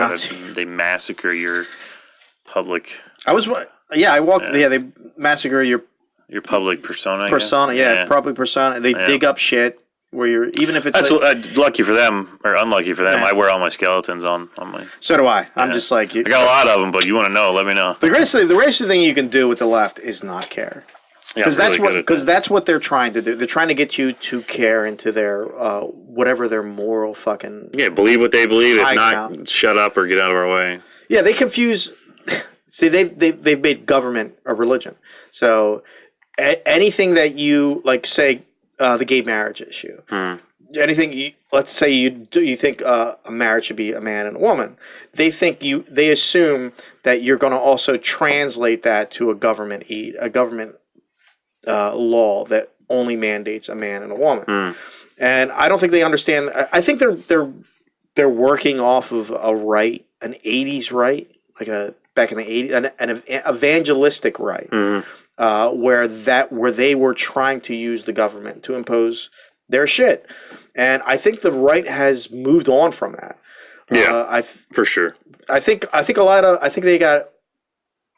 they massacre your public. I walked. Yeah, they massacre your public persona. Public persona. They dig up shit where you're, even if it's that's lucky for them or unlucky for them. Yeah. I wear all my skeletons on my. So do I. I'm just like you. I got a lot of them, but you want to know? Let me know. The greatest thing you can do with the left is not care. Because that's what they're trying to do. They're trying to get you to care into their whatever their moral fucking believe what they believe. If not, shut up or get out of our way. Yeah, they confuse. See, they've made government a religion. So anything that you say the gay marriage issue, anything. Let's say you think a marriage should be a man and a woman. They assume that you're going to also translate that to a government law that only mandates a man and a woman. And I don't think they understand. I think they're working off of a right, an 80s right, back in the 80s, an evangelistic right, where they were trying to use the government to impose their shit. And I think the right has moved on from that. Yeah, for sure. I think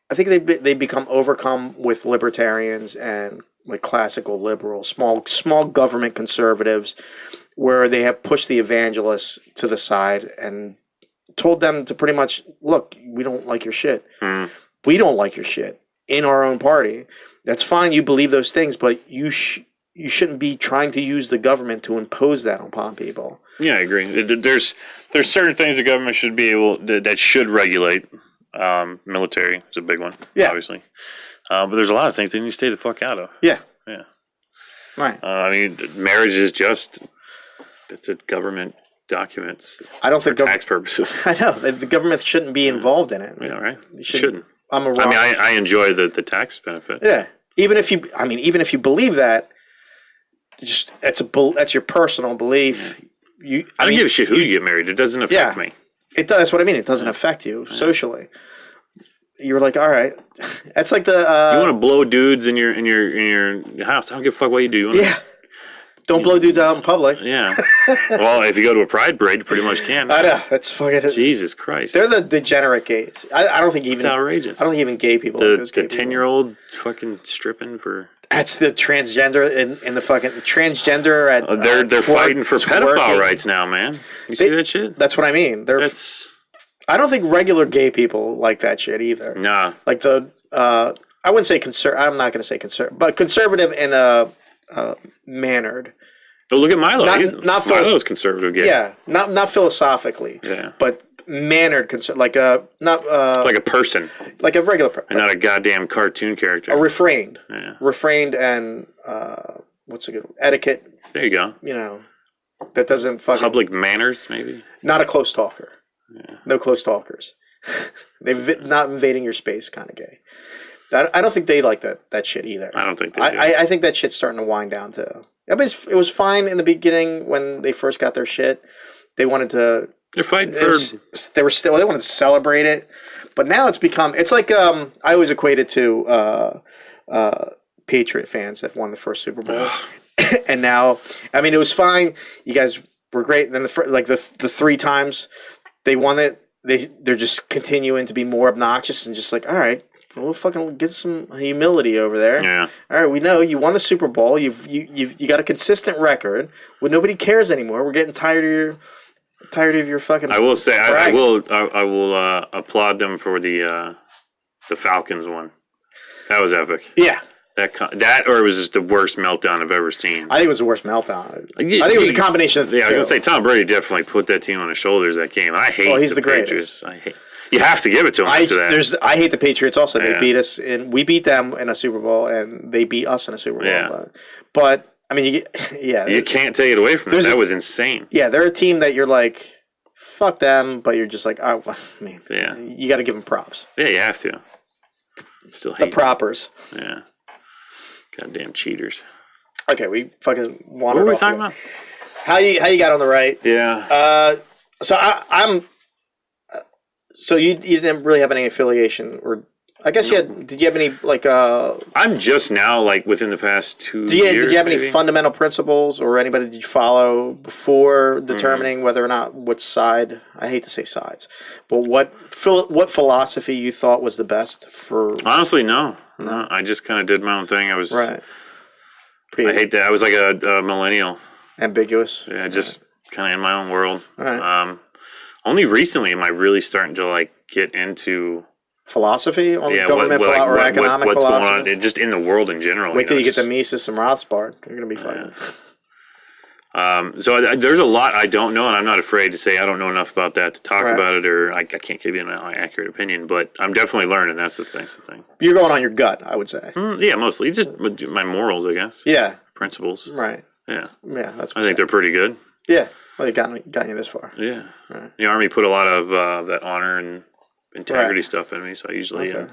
they become overcome with libertarians and classical liberals, small government conservatives, where they have pushed the evangelists to the side and told them to pretty much, look, we don't like your shit. We don't like your shit in our own party. That's fine. You believe those things, but you shouldn't be trying to use the government to impose that upon people. Yeah, I agree. There's certain things the government should be able that should regulate. Military is a big one, obviously. But there's a lot of things they need to stay the fuck out of. Yeah. Yeah. Right. Marriage is it's a government document. I don't think tax purposes. I know the government shouldn't be involved in it. Yeah, right. Shouldn't. I enjoy the tax benefit. Yeah. Even if you believe that, that's your personal belief. I don't give a shit who you get married. It doesn't affect me. It does. That's what I mean. It doesn't affect you socially. You're like, all right. That's like the. You want to blow dudes in your house? I don't give a fuck what you do. Don't blow dudes out in public. Yeah. Well, if you go to a pride parade, you pretty much can. I know. That's fucking. Jesus Christ. They're the degenerate gays. I don't think even. It's outrageous. I don't think even gay people. The 10-year-olds fucking stripping for. That's the transgender in the fucking transgender at. They're fighting for pedophile rights now, man. You see that shit? That's what I mean. I don't think regular gay people like that shit either. Nah. Like I wouldn't say I'm not going to say but conservative in a mannered. Oh, look at Milo. Milo's conservative gay. Yeah, not philosophically. Yeah. But mannered like a person, like a regular person, and not a goddamn cartoon character. A refrained. Yeah. Refrained and what's a good etiquette? There you go. That doesn't fucking public manners, maybe. Not a close talker. Yeah. No close talkers. They're not invading your space, kind of gay. I don't think they like that shit either. I don't think they do. I think that shit's starting to wind down too. It was fine in the beginning when they first got their shit. They wanted to. They're fighting they wanted to celebrate it, but now it's like I always equate it to Patriot fans that won the first Super Bowl, and now it was fine. You guys were great. And then the 3 times they won it, they're just continuing to be more obnoxious and just like, all right, We'll fucking get some humility over there. Yeah. All right, we know you won the Super Bowl. You got a consistent record. Well, nobody cares anymore. We're getting tired of your fucking. I will say I will applaud them for the Falcons one. That was epic. Yeah. That or it was just the worst meltdown I've ever seen. I think it was the worst meltdown. I think it was a combination of the two. I was gonna say Tom Brady definitely put that team on his shoulders that game. I hate. He's the Patriots. You have to give it to him after that. I hate the Patriots also. They beat us, and we beat them in a Super Bowl, and they beat us in a Super Bowl. Yeah. But I mean, you can't take it away from them. That was insane. Yeah, they're a team that you're like, fuck them, but you're just like, oh, I mean, you got to give them props. Yeah, you have to. Still hate the propers. Yeah. Goddamn cheaters. Okay, we fucking wandered. What were we talking about? How you got on the right? Yeah. So I'm. So you didn't really have any affiliation, or I guess you had. Did you have any like? I'm just now like within the past 2 years. Did you have any fundamental principles, or anybody did you follow before determining whether or not which side? I hate to say sides, but what philosophy you thought was the best for? Honestly, no. I just kind of did my own thing. I was right. I hate that. I was like a millennial. Ambiguous. Yeah, just kind of in my own world. All right. Only recently am I really starting to like get into philosophy on government or economic what's philosophy. going on just in the world in general. Wait till you get to Mises and Rothbard. You're gonna be fine. So there's a lot I don't know, and I'm not afraid to say I don't know enough about that to talk about it, or I can't give you an accurate opinion. But I'm definitely learning. That's the thing. You're going on your gut, I would say. Yeah, mostly just my morals, I guess. Yeah. Principles. Right. Yeah. Yeah, that's. I think they're pretty good. Yeah. Well, you got you this far. Yeah. Right. The Army put a lot of that honor and integrity stuff in me, so I usually I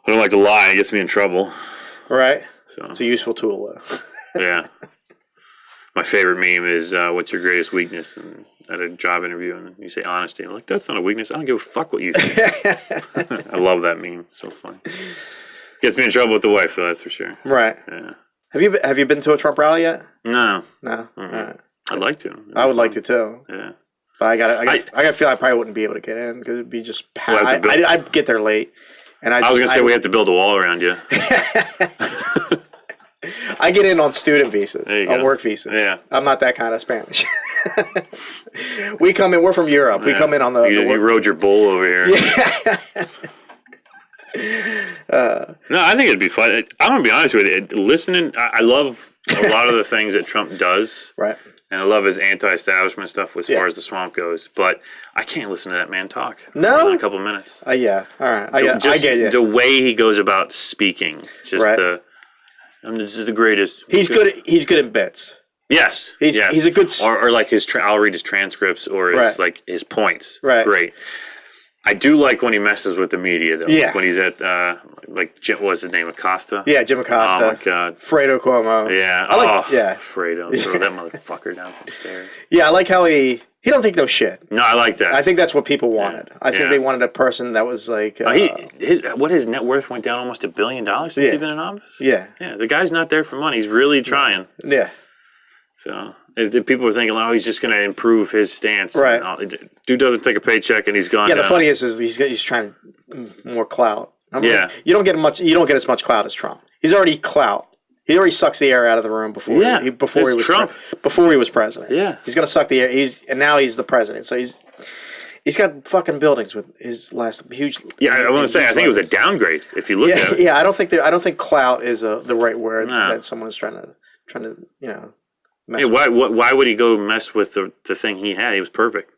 don't like to lie. It gets me in trouble. Right. So it's a useful tool, though. Yeah. My favorite meme is, what's your greatest weakness? And at a job interview, and you say honesty. I'm like, that's not a weakness. I don't give a fuck what you think. I love that meme. It's so funny. Gets me in trouble with the wife, though, that's for sure. Right. Yeah. Have you been to a Trump rally yet? No. No. Mm-hmm. Right. I'd like to. I would like to, too. Yeah. But I got to feel I probably wouldn't be able to get in because it'd be just packed. I'd get there late. And I was going to say we have to build a wall around you. I get in on student visas, on work visas. Yeah. I'm not that kind of Spanish. We come in, we're from Europe. We come in on the... You rode your bull over here. Yeah. No, I think it'd be fun. I'm going to be honest with you. Listening, I love a lot of the things that Trump does. Right. And I love his anti-establishment stuff as far as the swamp goes. But I can't listen to that man talk more than a couple of minutes. Yeah. All right. I get you. The way he goes about speaking. Just this is the greatest. He's good in bits. Yes. He's a good... Or like I'll read his transcripts or his, like his points. Right. Great. I do like when he messes with the media, though. Yeah. Like when he's at, what was his name, Acosta? Yeah, Jim Acosta. Oh, my God. Fredo Cuomo. Yeah. Fredo. Throw that motherfucker down some stairs. Yeah, I like how he don't take no shit. No, I like that. I think that's what people wanted. I think they wanted a person that was like... his net worth went down almost $1 billion since he's been in office? Yeah. Yeah, the guy's not there for money. He's really trying. Yeah. So... If people are thinking, he's just going to improve his stance. Right. Dude doesn't take a paycheck and he's gone. Yeah, the funny is he's trying more clout. You don't get as much clout as Trump. He's already clout. He already sucks the air out of the room before he was Trump. Before he was president. Yeah. He's going to suck the air. And now he's the president. So he's got fucking buildings with his last huge. Yeah, I want to say I think it was a downgrade if you look at it. Yeah, I don't think clout is the right word that someone's trying to Yeah, why would he go mess with the thing he had? He was perfect.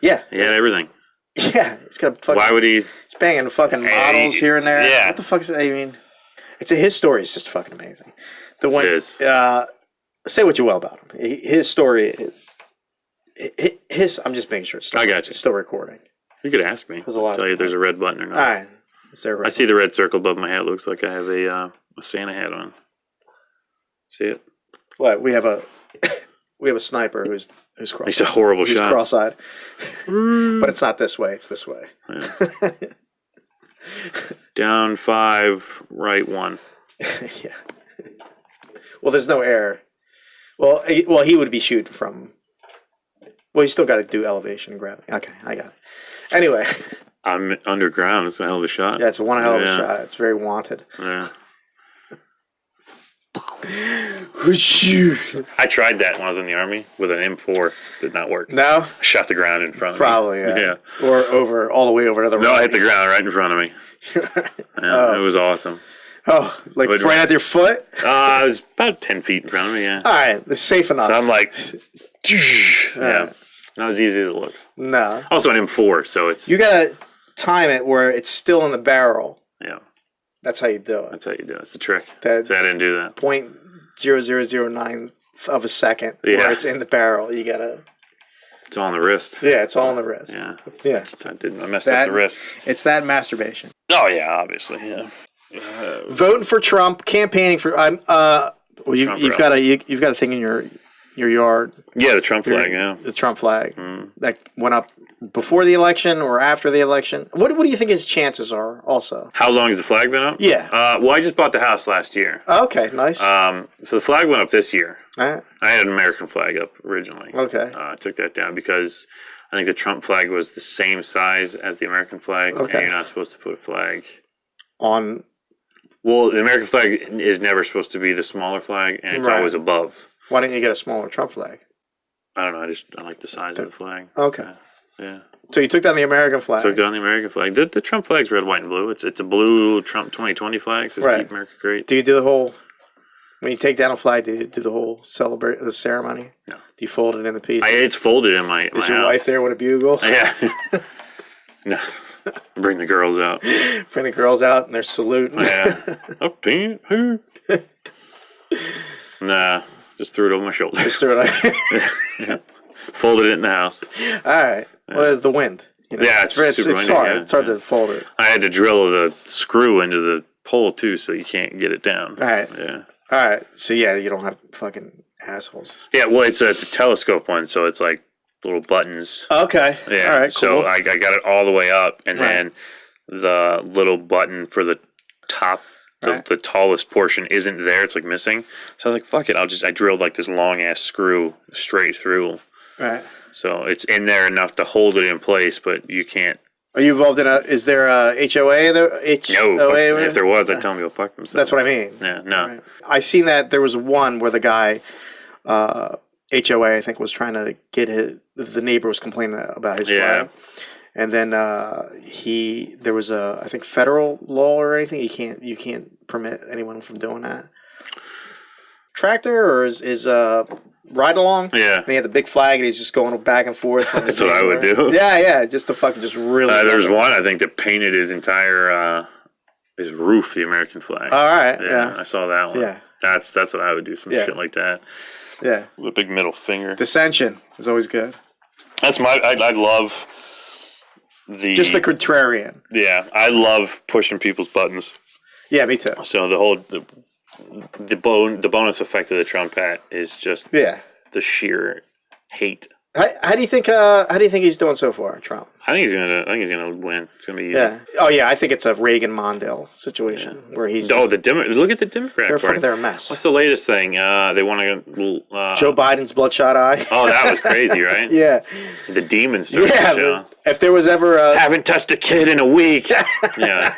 Yeah. He had everything. Yeah. He's got fucking... Why would he... He's banging fucking models here and there. Yeah. What the fuck is... I mean... His story is just fucking amazing. It is. Say what you will about him. His story is... I'm just making sure it's still... I got you. It's still recording. You could ask me. I'll tell you if there's a red button or not. All right. Is there a red I see the red circle above my head. It looks like I have a Santa hat on. See it? What? We have a sniper who's cross-eyed. He's a horrible shot. He's cross-eyed. But it's not this way. It's this way. Yeah. Down 5, right 1. Yeah. Well, there's no air. Well, he would be shooting from... Well, you still got to do elevation and gravity. Okay, I got it. Anyway. I'm underground. It's a hell of a shot. Yeah, it's one hell of a shot. It's very wanted. Yeah. Shoot. I tried that when I was in the Army with an M4. Did not work. No? I shot the ground in front of Probably, me. yeah. Or all the way over to the right. No, I hit the ground right in front of me. Yeah, it was awesome. Oh, like right at your foot? It was about 10 feet in front of me, yeah. All right, it's safe enough. So I'm like, yeah. Not as easy as it looks. No. Also an M4, so it's... You got to time it where it's still in the barrel. Yeah. That's how you do it. That's how you do it. It's the trick. So I didn't do that. 0.0009 of a second where it's in the barrel. You got to... It's all on the wrist. Yeah, it's all on the wrist. Yeah. Yeah. I messed up the wrist. It's that masturbation. Oh, yeah, obviously, yeah. Voting for Trump, campaigning for... you've got a thing in your yard. Yeah, the Trump flag, The Trump flag. That went up before the election or after the election. What do you think his chances are also? How long has the flag been up? Yeah. Well, I just bought the house last year. Okay, nice. So the flag went up this year. All right. I had an American flag up originally. Okay. I took that down because I think the Trump flag was the same size as the American flag. Okay. And you're not supposed to put a flag On... Well, the American flag is never supposed to be the smaller flag, and it's always above. Why didn't you get a smaller Trump flag? I don't know. I like the size of the flag. Okay. Yeah. So you took down the American flag. Took down the American flag. The Trump flag's red, white, and blue. It's a blue Trump 2020 flag. Says Keep America Great. Do you do the whole... When you take down a flag, do you do the whole the ceremony? No. Do you fold it in the pieces? It's folded in my Is house. your wife there with a bugle? Yeah. No. Bring the girls out. Bring the girls out and they're saluting. Yeah. Up to you. Nah. Just threw it over my shoulder. Just threw it yeah. Folded it in the house. All right. Yeah. Well, it's the wind. You know? Yeah, it's super windy. hard. Yeah, it's hard to fold it. I had to drill the screw into the pole, too, so you can't get it down. All right. Yeah. All right. So, yeah, you don't have fucking assholes. Yeah, well, it's a telescope one, so it's like little buttons. Okay. Yeah. All right, cool. So I got it all the way up, and then the little button for the top, the tallest portion isn't there. It's like missing. So I was like, fuck it. I drilled like this long ass screw straight through. Right. So it's in there enough to hold it in place, but you can't. Are you involved in is there a HOA there? No. If there was, I'd tell them to go fuck themselves. That's what I mean. Yeah, no. Right. I seen that there was one where the guy, HOA, I think, was trying to get the neighbor was complaining about his flag. And then there was I think federal law or anything. You can't permit anyone from doing that. Tractor or is ride along. Yeah. And he had the big flag and he's just going back and forth. That's what I would do. Yeah. Just to fucking just really. There's one I think that painted his entire his roof the American flag. All right. Yeah. I saw that one. Yeah. That's what I would do. Some shit like that. Yeah. With a big middle finger. Dissension is always good. That's I love just the contrarian. Yeah, I love pushing people's buttons. Yeah, me too. So the bonus effect of the Trump hat is just the sheer hate. How do you think he's doing so far, Trump? I think he's gonna win. It's gonna be easy. Yeah. Oh yeah, I think it's a Reagan Mondale situation where he's. Oh, look at the Democrat Party. They're a mess. What's the latest thing? They want to. Joe Biden's bloodshot eye. Oh, that was crazy, right? Yeah. The demons started to show. If there was ever haven't touched a kid in a week. Yeah.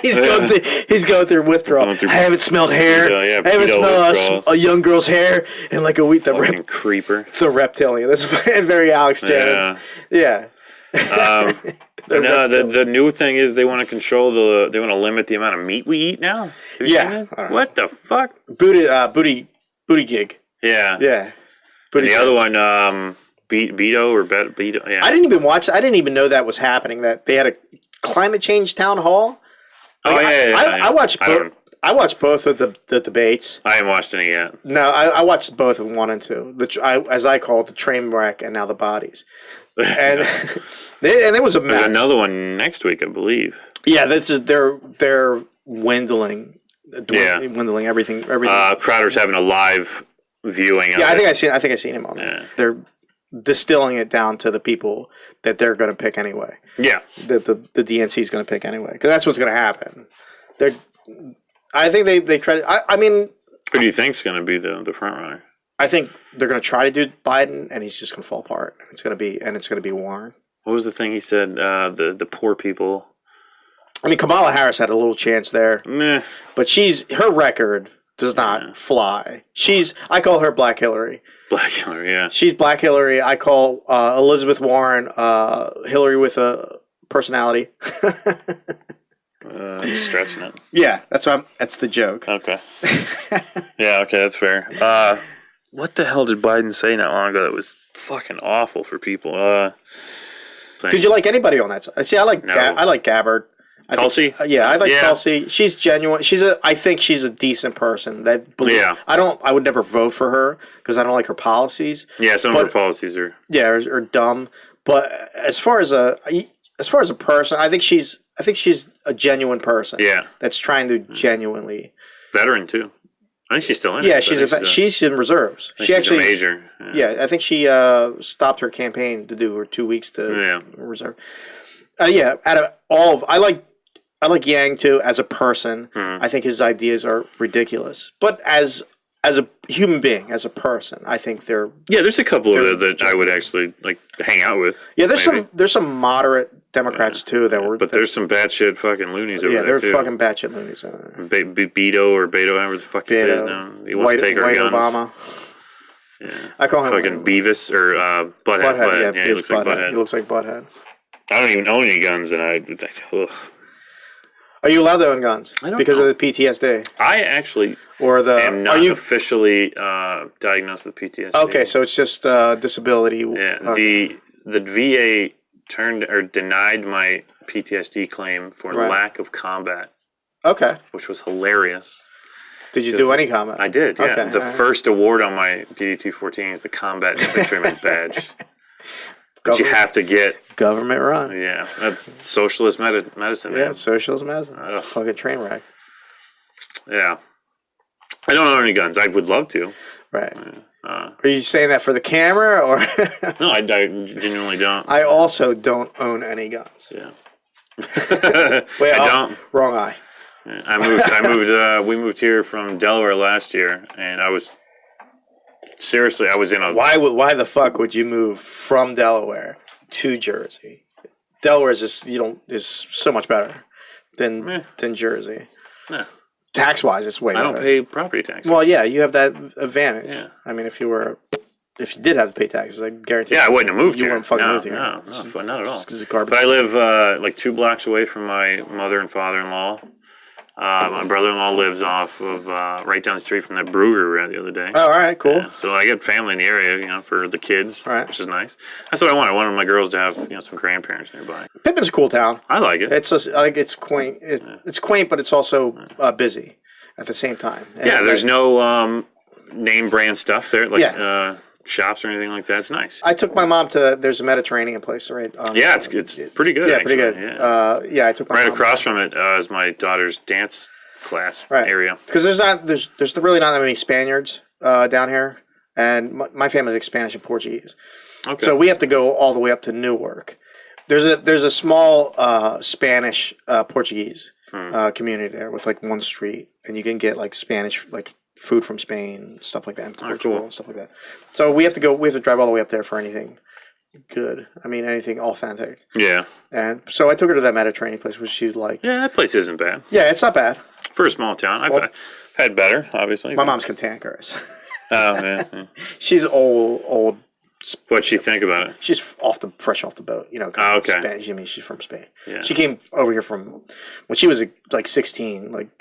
He's going through withdrawal. I haven't smelled hair. I haven't smelled a young girl's hair in like a week. The creeper. The reptilian. That's very Alex Jones. Yeah. The new thing is they want to control they want to limit the amount of meat we eat now. Have you seen it? What the fuck? Booty gig. Yeah. Yeah. And the other one, Beto. Yeah. I didn't even watch. I didn't even know that was happening. That they had a climate change town hall. I watched. I watched both of the debates. I haven't watched any yet. No, I watched both of 1 and 2. As I call it, the train wreck and now the bodies. And and there was a mess. There's another one next week, I believe. Yeah, they're dwindling everything. Crowder's having a live viewing. Yeah, I think I seen him on there. Yeah. They're distilling it down to the people that they're going to pick anyway. Yeah, that the DNC is going to pick anyway, because that's what's going to happen. I think they try to. I mean, who do you think's going to be the front runner? I think they're going to try to do Biden, and he's just going to fall apart. It's going to be Warren. What was the thing he said? The poor people. I mean, Kamala Harris had a little chance there, Meh. but her record does not fly. I call her Black Hillary. Black Hillary, yeah. She's Black Hillary. I call Elizabeth Warren Hillary with a personality. It's stretching it. Yeah, that's the joke. Okay. Yeah, okay, that's fair. What the hell did Biden say not long ago that was fucking awful for people? Did you like anybody on that side? See, I like Gabbard. Tulsi? I like Tulsi. She's genuine. I think she's a decent person. I would never vote for her because I don't like her policies. Yeah, some of her policies are dumb. But as far as a person, I think she's a genuine person. Yeah. That's trying to genuinely veteran too. I think she's still in it. Yeah, she's in reserves. She actually a major. Yeah, I think she stopped her campaign to do her 2 weeks to reserve. Out of I like Yang too as a person. I think his ideas are ridiculous, but as a human being, as a person, I think they're there's a couple that I would actually like hang out with. Yeah, there's some moderate Democrats too but there's some batshit fucking loonies over there too. Yeah, they're fucking batshit loonies. Beto or Beto, however the fuck he says now. He wants to take our guns. Obama. Yeah, I call him fucking Beavis or Butthead. Yeah, he looks like Butthead. He looks like Butthead. I don't even own any guns, and Are you allowed to own guns? I don't because know. of the PTSD. I actually am not officially diagnosed with PTSD. Okay, so it's just disability. Yeah, the VA denied my PTSD claim for lack of combat. Okay, which was hilarious. Did you do any combat? I did. Yeah, okay, the first award on my DD-214 is the Combat Infantryman's Badge. But you have to get government run. Yeah, that's socialist medicine. Man. Yeah, socialist medicine. It's a fucking train wreck. Yeah, I don't own any guns. I would love to. Right. Are you saying that for the camera or? No, I genuinely don't. I also don't own any guns. Yeah. Wait, I don't. Wrong eye. We moved here from Delaware last year, and I was in a. Why the fuck would you move from Delaware to Jersey? Delaware is so much better than Jersey. Yeah. Tax wise, it's way better. I don't pay property taxes. Well, yeah, you have that advantage. Yeah. I mean, if you did have to pay taxes, I guarantee. Yeah, I wouldn't have moved here. You wouldn't fucking moved here. No, not at all. It's garbage. But I live like 2 blocks away from my mother and father-in-law. My brother-in-law lives off of right down the street from that brewery we were at the other day. Oh, all right, cool. Yeah, so I got family in the area, for the kids, which is nice. That's what I want. I wanted my girls to have, some grandparents nearby. Pittman's a cool town. I like it. It's quaint. It's quaint, but it's also busy at the same time. And there's no name brand stuff there, shops or anything like that. It's nice. I took my mom to. There's a Mediterranean place, right? It's pretty good. Yeah, actually. pretty good. Yeah, I took my mom across from it is my daughter's dance class area. Because there's really not that many Spaniards down here, and my family is Spanish and Portuguese. Okay. So we have to go all the way up to Newark. There's a small Spanish Portuguese community there with like one street, and you can get like Spanish food from Spain, stuff like that, and Portugal, and stuff like that. So we have to drive all the way up there for anything good. I mean, anything authentic. Yeah. And so I took her to that Mediterranean place, which she's like. Yeah, that place isn't bad. Yeah, it's not bad. For a small town. I've had better, obviously. My mom's cantankerous. Oh, man. She's old. What'd she think about it? She's fresh off the boat, Oh, okay. Spanish. I mean, she's from Spain. Yeah. She came over here from when she was like 16.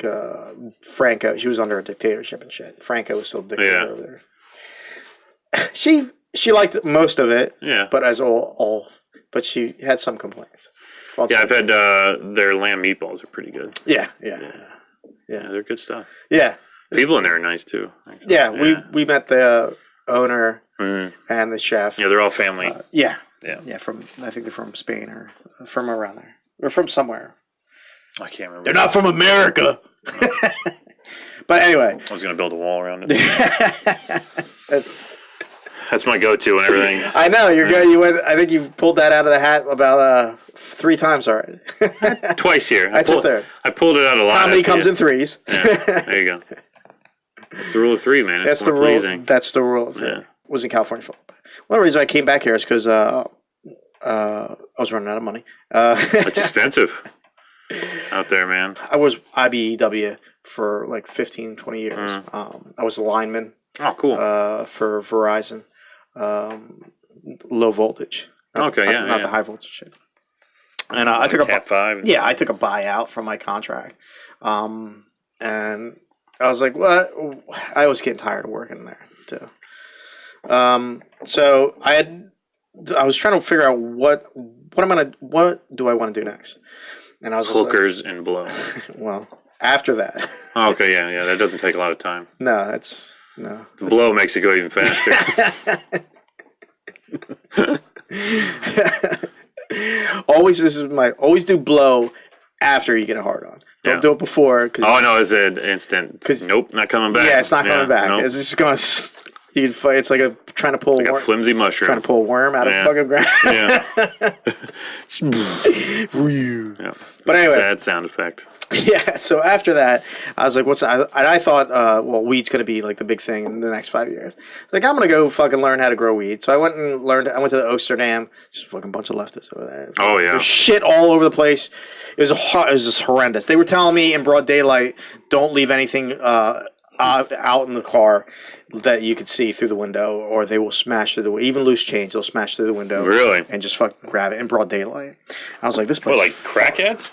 Franco. She was under a dictatorship and shit. Franco was still dictator over there. She liked most of it. Yeah. But but she had some complaints. I've had their lamb meatballs are pretty good. Yeah, they're good stuff. Yeah. People in there are nice too. Actually. Yeah, we met the owner and the chef. Yeah, they're all family. Yeah. I think they're from Spain or from around there. They're from somewhere. I can't remember. They're not from America. But anyway, I was gonna build a wall around it. That's my go-to and everything. I know you're good. You went. I think you pulled that out of the hat about 3 times already. Twice here. That's a third. I pulled it out a lot. Comedy comes in 3s. Yeah, there you go. It's the rule of 3, man. That's the rule. That's the rule of 3. Was in California for. One reason I came back here is because I was running out of money. It's expensive out there, man. I was IBEW for like 15, 20 years. I was a lineman Oh, cool. for Verizon. Low voltage. Not the high voltage shit. And I took Cat 5. I took a buyout from my contract. And I was like, what? I was getting tired of working there too. So I was trying to figure out what do I want to do next? And I was hookers and blow. Well, after that. Oh, okay, yeah, that doesn't take a lot of time. No. The blow makes it go even faster. Always do blow after you get a hard on. Don't do it before. Oh no, it's an instant. Nope, not coming back. Yeah, it's not coming back. Nope. It's just going. You can fight. It's like trying to pull a flimsy mushroom. Trying to pull a worm out of fucking ground. Yeah. Yeah. But anyway, sad sound effect. Yeah. So after that, I was like, I thought, weed's gonna be like the big thing in the next 5 years. Like, I'm gonna go fucking learn how to grow weed. So I went and learned. I went to the Amsterdam. Just fucking bunch of leftists over there. Oh yeah. There's shit all over the place. It was just horrendous. They were telling me in broad daylight, don't leave anything out in the car that you could see through the window, or they will smash through the window. Even loose change, they'll smash through the window. Really? And just fucking grab it in broad daylight. I was like, this place. What, like crackheads?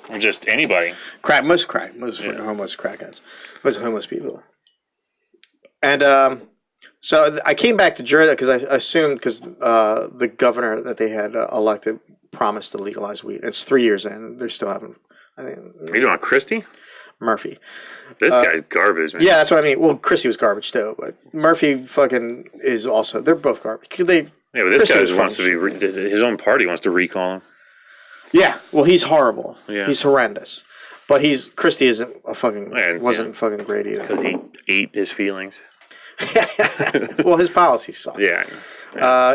Or just anybody? Most homeless crackheads. Most homeless people. And so I came back to Jersey because I assumed, because the governor that they had elected promised to legalize weed. It's 3 years in. They still haven't. I think. Are you doing Christie? Murphy. This guy's garbage, man. Yeah, that's what I mean. Well, Christie was garbage too, but Murphy fucking is also. They're both garbage. But this guy wants to be. His own party wants to recall him. Yeah, well, he's horrible. Yeah. He's horrendous. But Christie isn't wasn't fucking great either. Because he ate his feelings. Well, his policies suck. Yeah.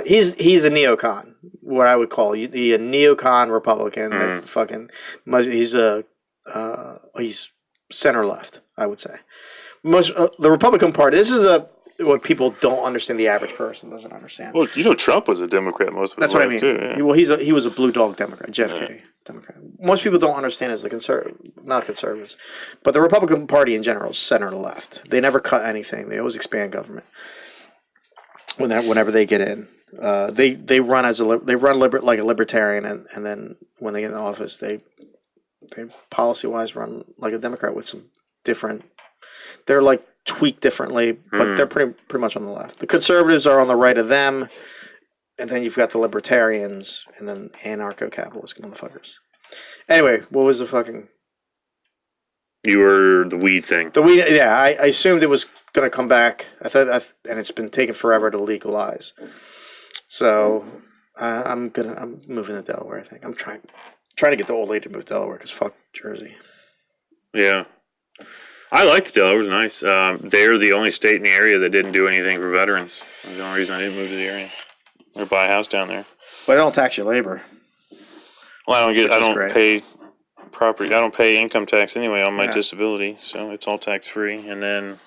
He's a neocon, what I would call a neocon Republican. That fucking he's center left, I would say. Most the Republican Party. This is what people don't understand. The average person doesn't understand. Well, Trump was a Democrat most of his life. That's what I mean. Too, yeah. Well, he was a blue dog Democrat, JFK Democrat. Most people don't understand as not conservatives, but the Republican Party in general is center left. They never cut anything. They always expand government. Whenever they get in, they run like a libertarian, and then when they get in office, they policy wise run like a Democrat with some different. They're like tweaked differently, but they're pretty much on the left. The conservatives are on the right of them, and then you've got the libertarians, and then anarcho-capitalist motherfuckers. Anyway, what was the fucking? You were the weed thing. The weed, yeah. I assumed it was going to come back. I thought, and it's been taking forever to legalize. So I'm moving to Delaware. I think I'm trying to get the old lady to move to Delaware because fuck Jersey. Yeah. I liked Delaware. It was nice. They're the only state in the area that didn't do anything for veterans. That's the only reason I didn't move to the area or buy a house down there. But they don't tax your labor. Well, I don't pay property. I don't pay income tax anyway on my disability, so it's all tax free. And then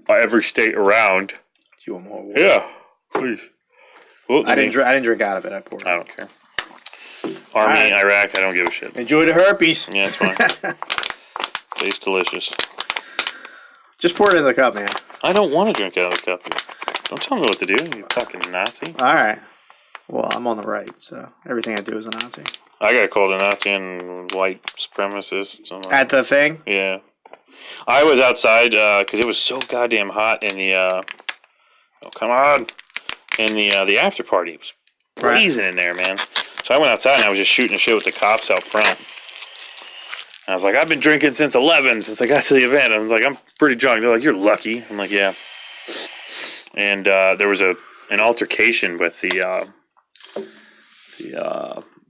every state around. You want more water? Yeah, please. Well, I didn't drink out of it. I poured. I don't care. Army, Iraq, I don't give a shit. Enjoy the herpes. Yeah, it's fine. Tastes delicious. Just pour it in the cup, man. I don't want to drink out of the cup. Don't tell me what to do, you fucking Nazi. All right. Well, I'm on the right, so everything I do is a Nazi. I got called a Nazi and white supremacist. At the thing? Yeah. I was outside because it was so goddamn hot in the the after party. It was blazing in there, man. So I went outside and I was just shooting the shit with the cops out front. And I was like, I've been drinking since 11, since I got to the event. I was like, I'm pretty drunk. They're like, you're lucky. I'm like, yeah. And there was an altercation with the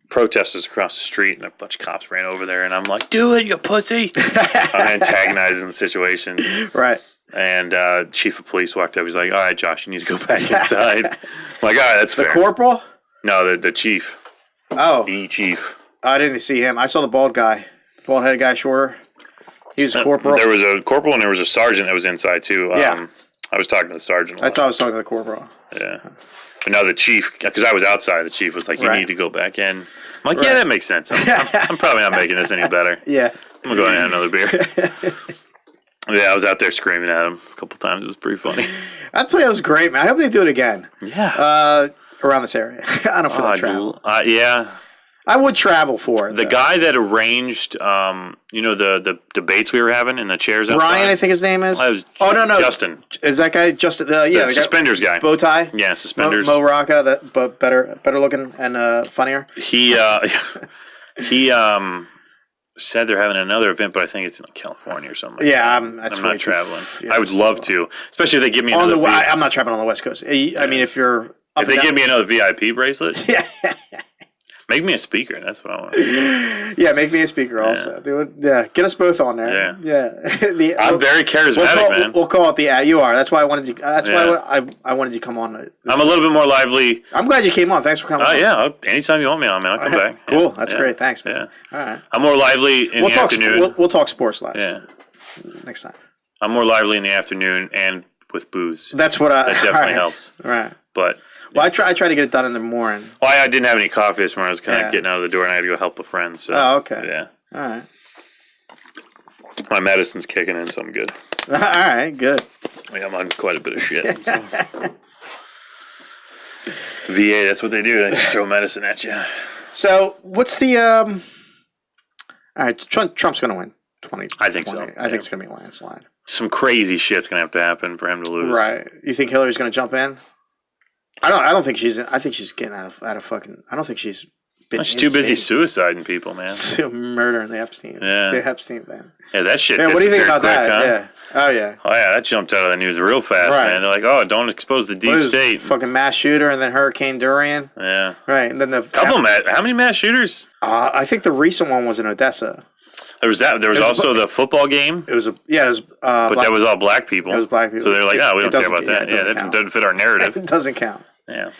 protesters across the street, and a bunch of cops ran over there, and I'm like, do it, you pussy. I'm antagonizing the situation. Right. And chief of police walked up. He's like, all right, Josh, you need to go back inside. I'm like, all right, that's fair. The corporal? No, the chief. Oh. The chief. I didn't see him. I saw the bald guy. Bald-headed guy, shorter. He was a corporal. There was a corporal and there was a sergeant that was inside, too. Yeah. I was talking to the sergeant. That's why I was talking to the corporal. Yeah. But now the chief, because I was outside, the chief was like, "You need to go back in." I'm like, "Yeah, that makes sense. I'm probably not making this any better. Yeah. I'm gonna go and have another beer." Yeah, I was out there screaming at him a couple times. It was pretty funny. That play was great, man. I hope they do it again. Yeah. Around this area. I don't feel like travel. Yeah. I would travel for it. The guy that arranged, the debates we were having in the chairs outside. Brian, I think his name is. No. Justin. Is that guy Justin? The suspenders guy. Bow tie. Yeah, suspenders. Mo Rocca, but better looking and funnier. He said they're having another event, but I think it's in California or something. Yeah, I'm not traveling. I would love to, especially if they give me another. I'm not traveling on the West Coast. I mean, if you're if they give me another VIP bracelet, yeah. Make me a speaker. That's what I want. Yeah, make me a speaker also. Do it. Yeah, get us both on there. Yeah. I'm very charismatic, man. We'll call it the You are. That's why I wanted you. That's why I wanted you to come on. I'm a little bit more lively. I'm glad you came on. Thanks for coming. Yeah. Anytime you want me on, man, I'll come back. Cool. That's great. Thanks, man. Yeah. All right. I'm more lively in the afternoon. We'll talk sports live. Yeah. Next time. I'm more lively in the afternoon and with booze. That's what that definitely helps. Right. But. Well, I try to get it done in the morning. Well, I didn't have any coffee this morning. I was kind of getting out of the door, and I had to go help a friend. So. Oh, okay. Yeah. All right. My medicine's kicking in, so I'm good. All right, good. I'm on quite a bit of shit. So. VA, that's what they do. They just throw medicine at you. So, what's the All right, Trump's going to win 2020. I think so. I think it's going to be a landslide. Some crazy shit's going to have to happen for him to lose. Right. You think Hillary's going to jump in? I don't think she's. I think she's getting out of fucking. I don't think she's been. She's too busy suiciding people, man. Murdering the Epstein. Yeah. The Epstein thing. Yeah, that shit. Yeah. What do you think about that? Huh? Yeah. Oh yeah. Oh yeah, that jumped out of the news real fast, man. They're like, "Oh, don't expose the deep state." Fucking mass shooter, and then Hurricane Dorian. Yeah. Right, and then the how many mass shooters? I think the recent one was in Odessa. There was that. There was also the football game. It was It was. But that was all black people. It was black people. So they're like, "No, we don't care about that." Yeah, that doesn't fit our narrative. It doesn't count. Yeah.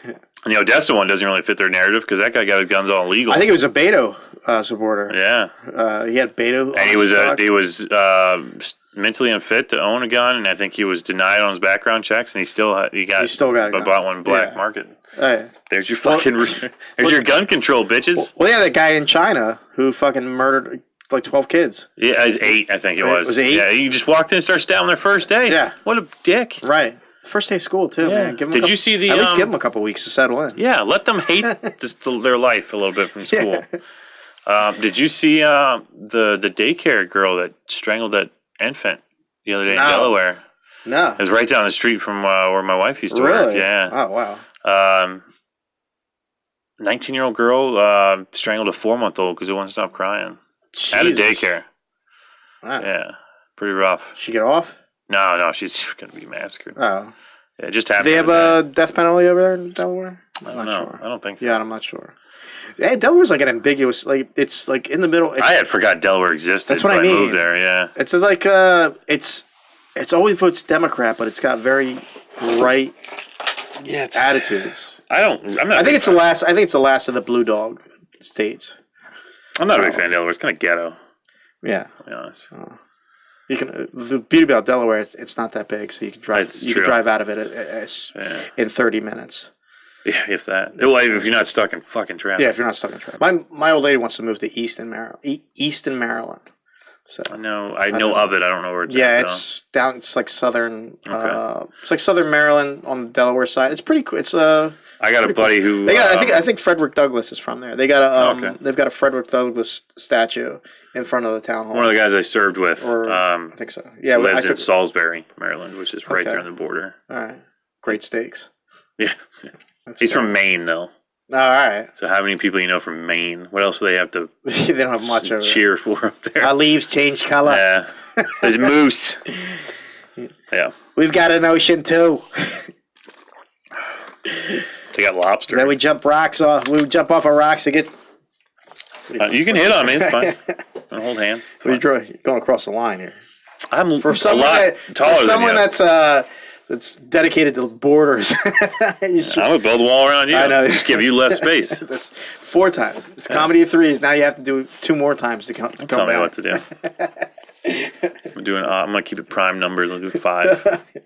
And the Odessa one doesn't really fit their narrative because that guy got his guns all illegal. I think it was a Beto supporter. Yeah. He had Beto. And he was mentally unfit to own a gun, and I think he was denied on his background checks, and he still got a bought one black market. There's your fucking there's your gun control, bitches. Well, yeah, that guy in China who fucking murdered like 12 kids. Yeah, it was 8, I think it was. Was it 8? Yeah, you just walked in and started stabbing their first day. Yeah. What a dick. Right. First day of school too, man. Did you see the? At least give them a couple weeks to settle in. Yeah, let them hate their life a little bit from school. Did you see the daycare girl that strangled that infant the other day in Delaware? No. It was right down the street from where my wife used to work. Yeah. Oh wow. 19-year-old girl strangled a 4-month-old because it wouldn't stop crying. Jesus. At a daycare. Wow. Yeah, pretty rough. She get off? No, she's gonna be massacred. Oh. Yeah, it just happened. Do they have a death penalty over there in Delaware? I don't know. Sure. I don't think so. Yeah, I'm not sure. Hey, Delaware's like an ambiguous, like it's like in the middle. I had forgot Delaware existed. That's what I mean. Moved there. Yeah. It's like it's always votes Democrat, but it's got very right attitudes. I think it's the last. I think it's the last of the blue dog states. I'm not a big fan of Delaware. It's kind of ghetto. Yeah. To be honest. You can. The beauty about Delaware, it's not that big, so you can drive. You can drive out of it in 30 minutes. Yeah, if that. Well, if you're not stuck in fucking traffic. Yeah, if you're not stuck in traffic. My old lady wants to move to Easton, Maryland. So I know of it. I don't know where it's. Yeah, at, it's down. It's like southern. It's like southern Maryland on the Delaware side. It's pretty cool. It's I got a buddy who. They got. I think Frederick Douglass is from there. They got a. They've got a Frederick Douglass statue in front of the town hall. One of the guys I served with. I think so. Yeah, lives in Salisbury, Maryland, which is right there on the border. All right, great steaks. Yeah, he's from Maine though. All right. So how many people you know from Maine? What else do they have to? They don't have much over cheer for up there. Our leaves change color. Yeah, there's moose. Yeah, we've got an ocean too. They got lobster. Then we jump rocks off. We jump off of rocks to get. You can hit on me. It's fine. Don't hold hands. So you're going across the line here. I'm for someone a lot taller for someone than you. That's dedicated to borders. I'm gonna build a wall around you. I know. Just give you less space. That's 4 times. It's comedy of 3s. Now you have to do 2 more times to come. Tell me what to do. I'm gonna keep it prime numbers. I'll do 5.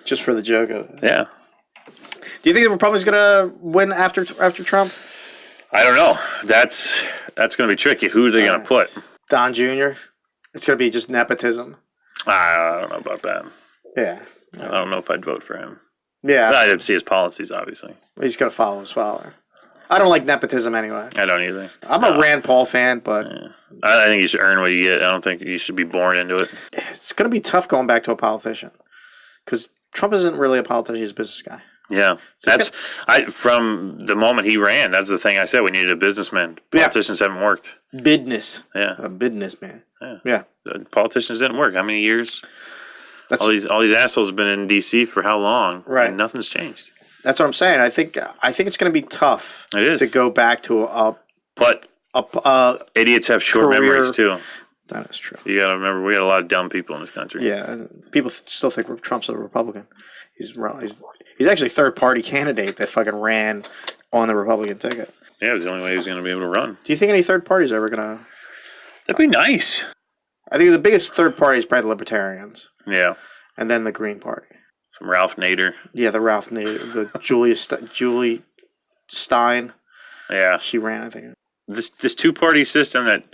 Just for the joke of it. Yeah. Do you think the Republicans going to win after Trump? I don't know. That's going to be tricky. Who are they going to put? Don Jr.? It's going to be just nepotism. I don't know about that. Yeah. I don't know if I'd vote for him. Yeah. But I didn't see his policies, obviously. He's going to follow his father. I don't like nepotism anyway. I don't either. I'm a Rand Paul fan, but... Yeah. I think you should earn what you get. I don't think you should be born into it. It's going to be tough going back to a politician. Because Trump isn't really a politician. He's a business guy. Yeah. From the moment he ran, that's the thing I said. We needed a businessman. Politicians haven't worked. Business. Yeah. A businessman. Yeah. The politicians didn't work. How many years? All these assholes have been in D.C. for how long? Right. And nothing's changed. That's what I'm saying. I think it's going to be tough. It is. To go back to But idiots have short memories too. That is true. You got to remember, we got a lot of dumb people in this country. Yeah, and people still think Trump's a Republican. He's actually a third-party candidate that fucking ran on the Republican ticket. Yeah, it was the only way he was going to be able to run. Do you think any third parties are ever going to... That'd be nice. I think the biggest third party is probably the Libertarians. Yeah. And then the Green Party. Some Ralph Nader. Yeah, the Ralph Nader. The Julie Stein. Yeah. She ran, I think. This two-party system that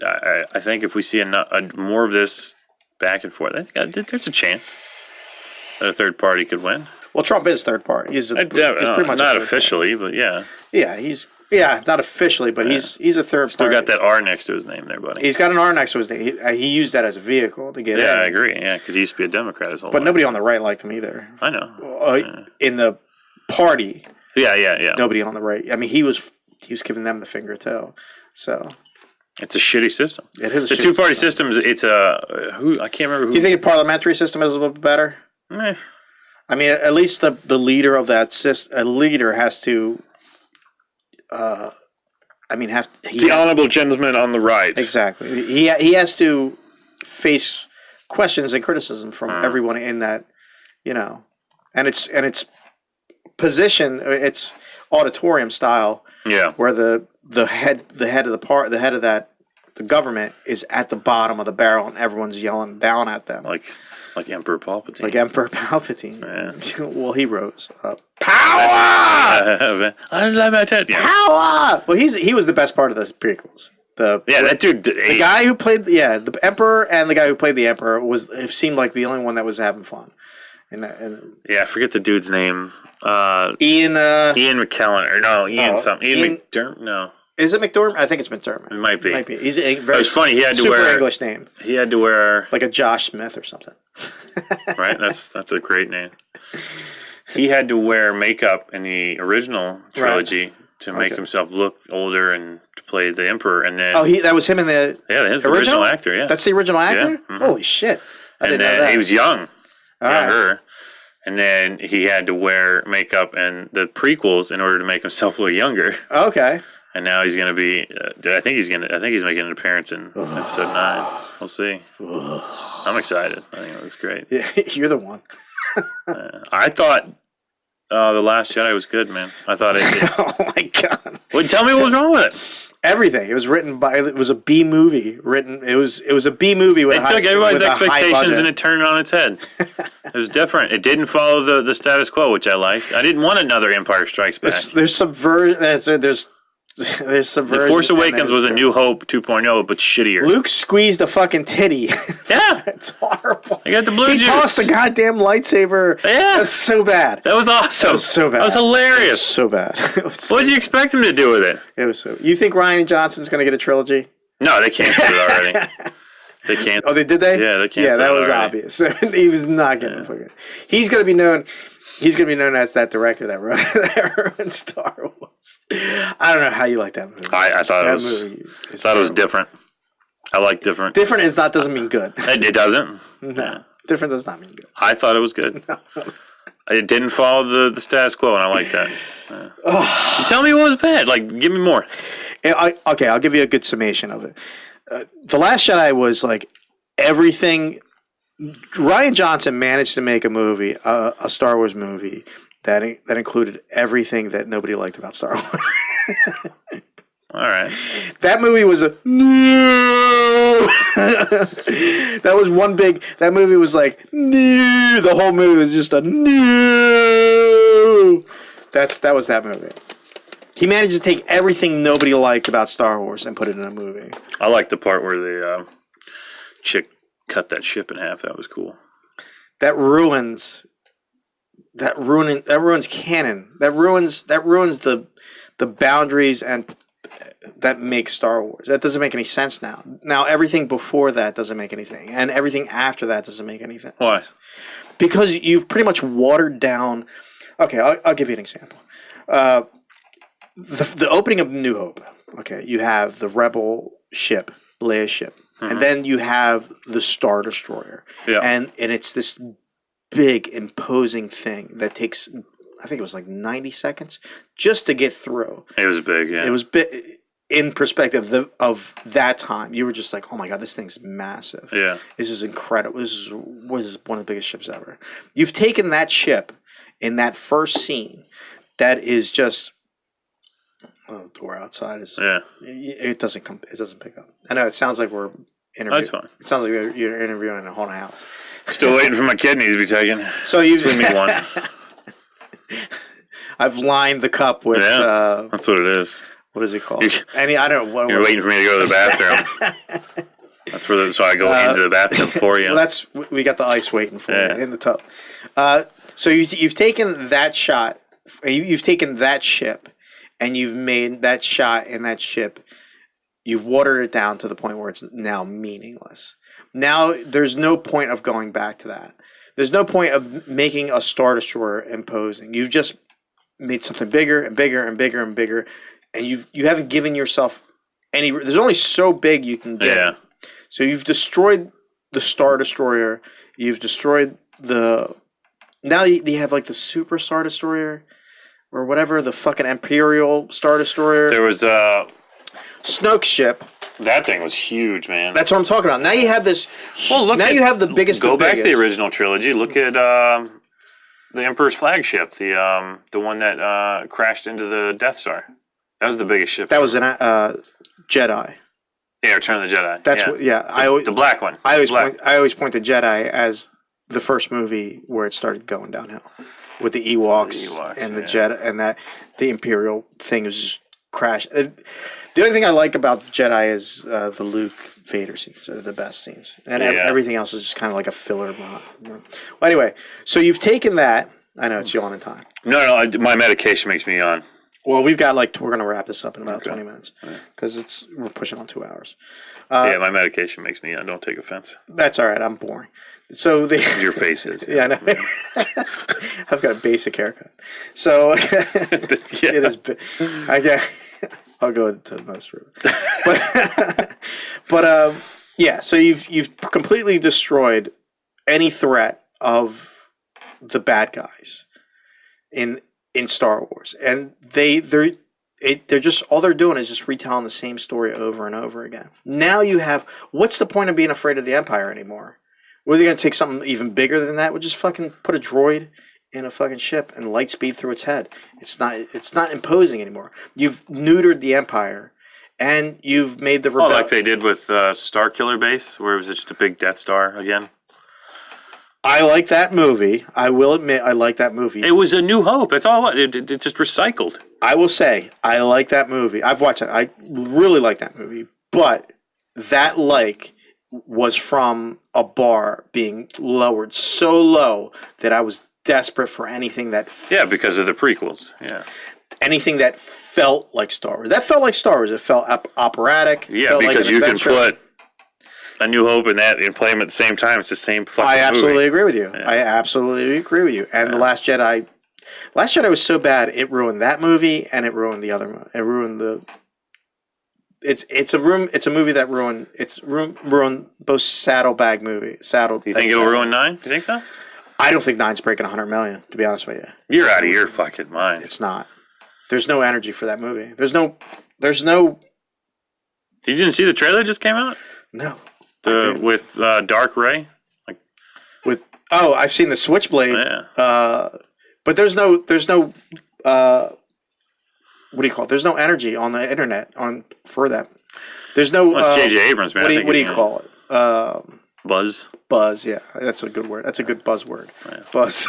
I think if we see more of this back and forth, I think there's a chance that a third party could win. Well, Trump is third party. He's pretty much not officially, but yeah. Yeah, not officially, but he's a third Still party. got that R next to his name there, buddy. He's got an R next to his name. He used that as a vehicle to get in. Yeah, I agree. Yeah, because he used to be a Democrat his whole life. But nobody on the right liked him either. I know. In the party. Yeah. Nobody on the right. I mean, he was giving them the finger too. So it's a shitty system. It is. The two-party system. It's I can't remember who. Do you think a parliamentary system is a little bit better? I mean, at least the leader of that system, a leader has to. The honorable gentleman on the right. Exactly. He has to face questions and criticism from everyone in that, and it's position. It's auditorium style. Yeah. Where the head of the government is at the bottom of the barrel and everyone's yelling down at them. Like Emperor Palpatine. Like Emperor Palpatine. Yeah. Well, he rose up. Power! Unlimited. Yeah. Power! Well, he was the best part of the prequels. That dude. The guy who played the Emperor and the guy who played the Emperor it seemed like the only one that was having fun. And I forget the dude's name. Ian McKellen or no Ian something. Ian McDermott. No. Is it McDermott? I think it's McDermott. It might be. He's a very. It was funny. He had to super wear English name. He had to wear like a Josh Smith or something. Right. That's a great name. He had to wear makeup in the original trilogy to make himself look older and to play the Emperor, and then that was him in the that's the original actor. Yeah, that's the original actor. Yeah. Mm-hmm. Holy shit! I didn't know that. He was younger, right. and then he had to wear makeup in the prequels in order to make himself look younger. Okay. And now he's going to be. I think he's making an appearance in episode 9. We'll see. I'm excited. I think it looks great. Yeah, you're the one. I thought The Last Jedi was good, man. I thought it. Oh my god! Well, tell me what was wrong with it. Everything. It was written by. It was a B movie. It was a B movie with. It took everybody's expectations and it turned it on its head. It was different. It didn't follow the status quo, which I liked. I didn't want another Empire Strikes Back. There's subversion. There's subversion. The Force Awakens was a New Hope 2.0, but shittier. Luke squeezed a fucking titty. Yeah. It's horrible. I got the blue juice. He tossed the goddamn lightsaber. Yeah. That was so bad. That was awesome. That was so bad. That was hilarious. It was so bad. What did you expect him to do with it? It was so... You think Rian Johnson's going to get a trilogy? No, they canceled it already. They canceled. Oh, did they? Yeah, they canceled it. Yeah, that was already. obvious. He was not getting fucking... He's going to be known... He's going to be known as that director that ruined Star Wars. I don't know how you like that movie. I thought it was different. I like different. Different doesn't mean good. It doesn't. No. Yeah. Different does not mean good. I thought it was good. No. It didn't follow the status quo, and I like that. Tell me what was bad. Like, give me more. Okay, I'll give you a good summation of it. The Last Jedi was like everything... Rian Johnson managed to make a movie, a Star Wars movie, that included everything that nobody liked about Star Wars. All right. That movie was no. That was one big. That movie was like no. The whole movie was just a no. That was that movie. He managed to take everything nobody liked about Star Wars and put it in a movie. I like the part where the chick cut that ship in half. That was cool. That ruins canon. That ruins the boundaries and that makes Star Wars. That doesn't make any sense now. Now everything before that doesn't make anything, and everything after that doesn't make anything. Why? Because you've pretty much watered down. Okay, I'll give you an example. The opening of New Hope. Okay, you have the Rebel ship, Leia's ship, and then you have the Star Destroyer. Yeah, and it's this big imposing thing that takes, I think it was like 90 seconds just to get through. It was big. Yeah, it was big. In perspective of that time, you were just like, oh my God, this thing's massive. Yeah. This is incredible. This was one of the biggest ships ever. You've taken that ship in that first scene that is just, the door outside is, it doesn't pick up. I know it sounds like we're interviewing. That's fine. It sounds like you're interviewing in a haunted house. Still waiting for my kidneys to be taken. So you've seen me one. I've lined the cup with, that's what it is. What is it called? I don't know. You're waiting for me to go to the bathroom. That's where so I go into the bathroom for you. Well, we got the ice waiting for you in the tub. So you've taken that shot. You've taken that ship, and you've made that shot in that ship. You've watered it down to the point where it's now meaningless. Now there's no point of going back to that. There's no point of making a Star Destroyer imposing. You've just made something bigger and bigger and bigger and bigger. And you haven't given yourself any. There's only so big you can get. Yeah. So you've destroyed the Star Destroyer. You've destroyed the. Now you have like the Super Star Destroyer, or whatever, the fucking Imperial Star Destroyer. There was Snoke's ship. That thing was huge, man. That's what I'm talking about. Now you have this. Well, look. Now you have the biggest. Go back to the original trilogy. Look at the Emperor's flagship, the one that crashed into the Death Star. That was the biggest ship. That was an Jedi. Yeah, Return of the Jedi. That's what. Yeah, the black one. I always point to Jedi as the first movie where it started going downhill with the Ewoks and the Jedi, and that the Imperial thing was just crashed. The only thing I like about Jedi is the Luke Vader scenes are the best scenes, and everything else is just kind of like a filler. Well, anyway, so you've taken that. I know it's yawning time. No, my medication makes me yawn. Well, we're going to wrap this up in about 20 minutes because we're pushing on 2 hours. My medication makes me yawn. Don't take offense. That's all right. I'm boring. So your face is. Yeah, I know. I've got a basic haircut. So it is. I'll go to most room. But so you've completely destroyed any threat of the bad guys in Star Wars, and they're just all they're doing is just retelling the same story over and over again. Now you have, what's the point of being afraid of the Empire anymore? Were they going to take something even bigger than that? We'll just fucking put a droid in a fucking ship and light speed through its head. It's not imposing anymore. You've neutered the Empire, and you've made the rebellion. Like they did with Star Killer Base, where it was just a big Death Star again. I like that movie. I will admit I like that movie. It was A New Hope. That's all. It just recycled. I will say I like that movie. I've watched it. I really like that movie. But that was from a bar being lowered so low that I was desperate for anything that... because of the prequels. Yeah. Anything that felt like Star Wars. That felt like Star Wars. It felt operatic. Yeah, because you can put A New Hope and play them at the same time. It's the same fucking movie. I absolutely agree with you. Yeah. I absolutely agree with you. And The Last Jedi was so bad, it ruined that movie, and it ruined the other movie. It ruined the... It's a movie that ruined both saddlebag movie. You think it'll ruin 9? Do you think so? I don't think 9's breaking 100 million, to be honest with you. You're out of your fucking mind. It's not. There's no energy for that movie. There's no. You didn't see the trailer that just came out? No. With Dark Ray? I've seen the Switchblade. Yeah. But there's no what do you call it? There's no energy on the internet for that. There's no. Well, it's J.J. Abrams, man. What do you call it? Buzz. Buzz. Yeah, that's a good word. That's a good buzzword. Yeah. Buzz.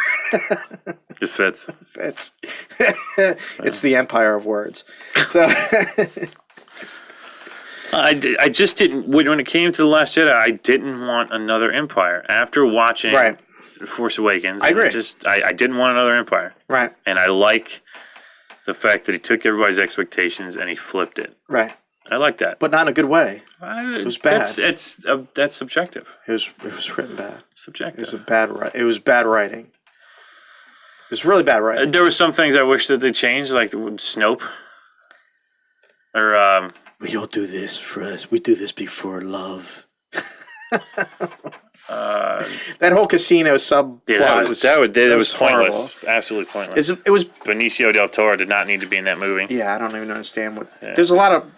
It fits. Fits. It's the empire of words. So. I just didn't. When it came to The Last Jedi, I didn't want another Empire. After watching Force Awakens, I agree. I didn't want another Empire. Right. And I like the fact that he took everybody's expectations and he flipped it. Right. I like that. But not in a good way. It was bad. That's subjective. It was written bad. Subjective. It was bad writing. It was really bad writing. There were some things I wish that they changed, like Snope. Or we don't do this for us. We do this before love. That whole casino subplot was pointless. Absolutely pointless. It was Benicio del Toro did not need to be in that movie. Yeah, I don't even understand what. Yeah. There's a lot of.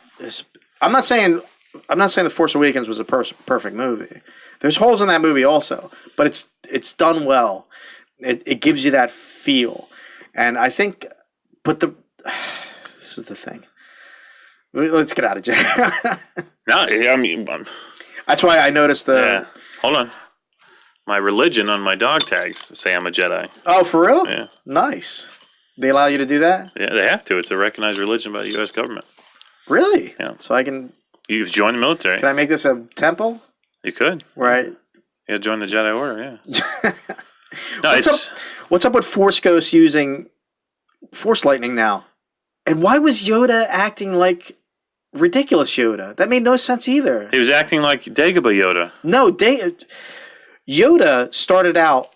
I'm not saying The Force Awakens was a perfect movie. There's holes in that movie also, but it's done well. It gives you that feel, and I think. But this is the thing. Let's get out of jail. No, I mean, that's why I noticed the. Yeah. Hold on. My religion on my dog tags say I'm a Jedi. Oh, for real? Yeah. Nice. They allow you to do that? Yeah, they have to. It's a recognized religion by the U.S. government. Really? Yeah. So I can. You've joined the military. Can I make this a temple? You could. Right. Yeah, join the Jedi Order. Yeah. No, what's up with Force Ghosts using Force Lightning now? And why was Yoda acting like ridiculous Yoda? That made no sense either. He was acting like Dagobah Yoda. No, Yoda started out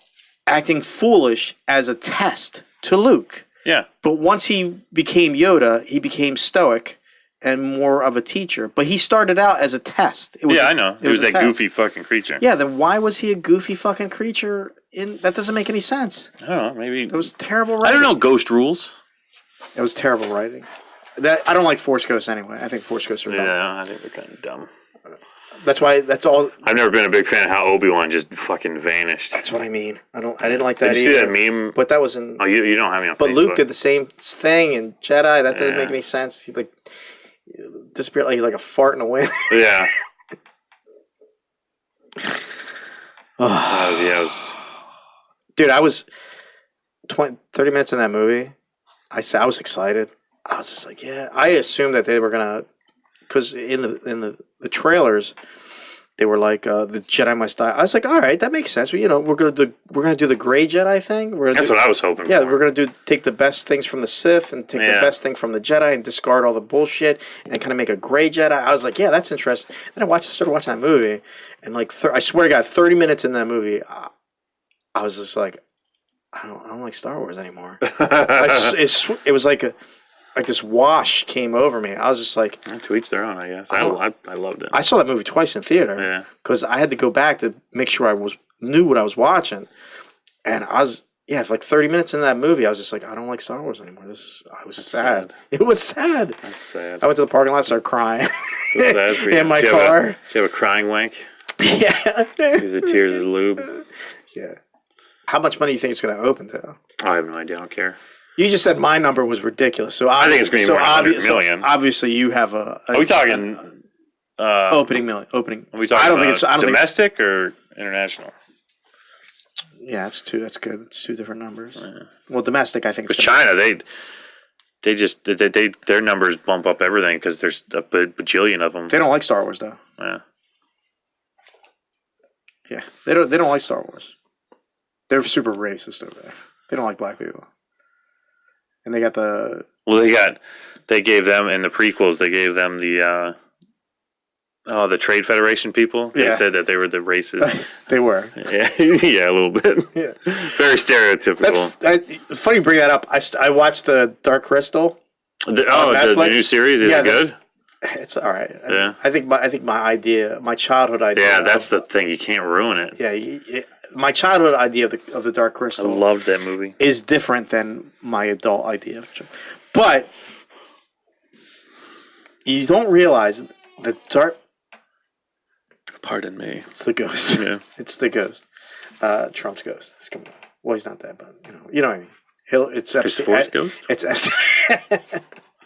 acting foolish as a test to Luke. Yeah. But once he became Yoda, he became stoic and more of a teacher. But he started out as a test. I know. It was that goofy fucking creature. Yeah, then why was he a goofy fucking creature? That doesn't make any sense. I don't know. Maybe. It was terrible writing. I don't know. Ghost rules. It was terrible writing. I don't like Force Ghosts anyway. I think Force Ghosts are dumb. Yeah, I think they're kind of dumb. That's all. I've never been a big fan of how Obi-Wan just fucking vanished. That's what I mean. I didn't like that either. Did you see that meme? But that wasn't. Oh, you don't have me on But Facebook. Luke did the same thing in Jedi. That didn't make any sense. He disappeared like a fart in the wind. Yeah. Dude, I was 30 minutes in that movie. I was excited. I was just like, yeah. I assumed that they were gonna, because in the trailers, they were like the Jedi must die. I was like, all right, that makes sense. We're gonna do the gray Jedi thing. That's what I was hoping. Yeah, for. we're gonna take the best things from the Sith and take the best thing from the Jedi and discard all the bullshit and kind of make a gray Jedi. I was like, yeah, that's interesting. Then I started watching that movie, and I swear to God, 30 minutes in that movie, I was just like, I don't like Star Wars anymore. It was like this wash came over me. I was just like, to each their own, I guess. I loved it. I saw that movie twice in theater because I had to go back to make sure I knew what I was watching, and I was for like 30 minutes into that movie, I was just like, I don't like Star Wars anymore. I was sad. It was sad. That's sad. I went to the parking lot, started crying sad for you. in my car. Did you have a crying wank? Yeah. Use the tears as lube. Yeah. How much money do you think it's going to open to? I have no idea. I don't care. You just said my number was ridiculous, so I think it's going to be more than 100 million. So obviously, you have a. Are we talking opening million? Opening. Are we talking? I don't think domestic or international. Yeah, that's two. That's good. It's two different numbers. Yeah. Well, domestic, I think. But China, their numbers bump up everything because there's a bajillion of them. They don't like Star Wars though. Yeah. Yeah, they don't like Star Wars. They're super racist over there. They don't like black people. And they got the... Well, they gave them, in the prequels, they gave them the Trade Federation people. They said that they were the racist. They were. Yeah, yeah, a little bit. Yeah. Very stereotypical. It's funny you bring that up. I watched the Dark Crystal. The new series? Is it good? It's all right. Yeah. I think my childhood idea. Yeah, that's the thing. You can't ruin it. Yeah, my childhood idea of the Dark Crystal. I loved that movie. Is different than my adult idea. But you don't realize the Dark. Pardon me. It's the ghost. Yeah. It's the ghost. Trump's ghost. It's coming. Well, he's not that, but you know what I mean. It's His Force ghost. It's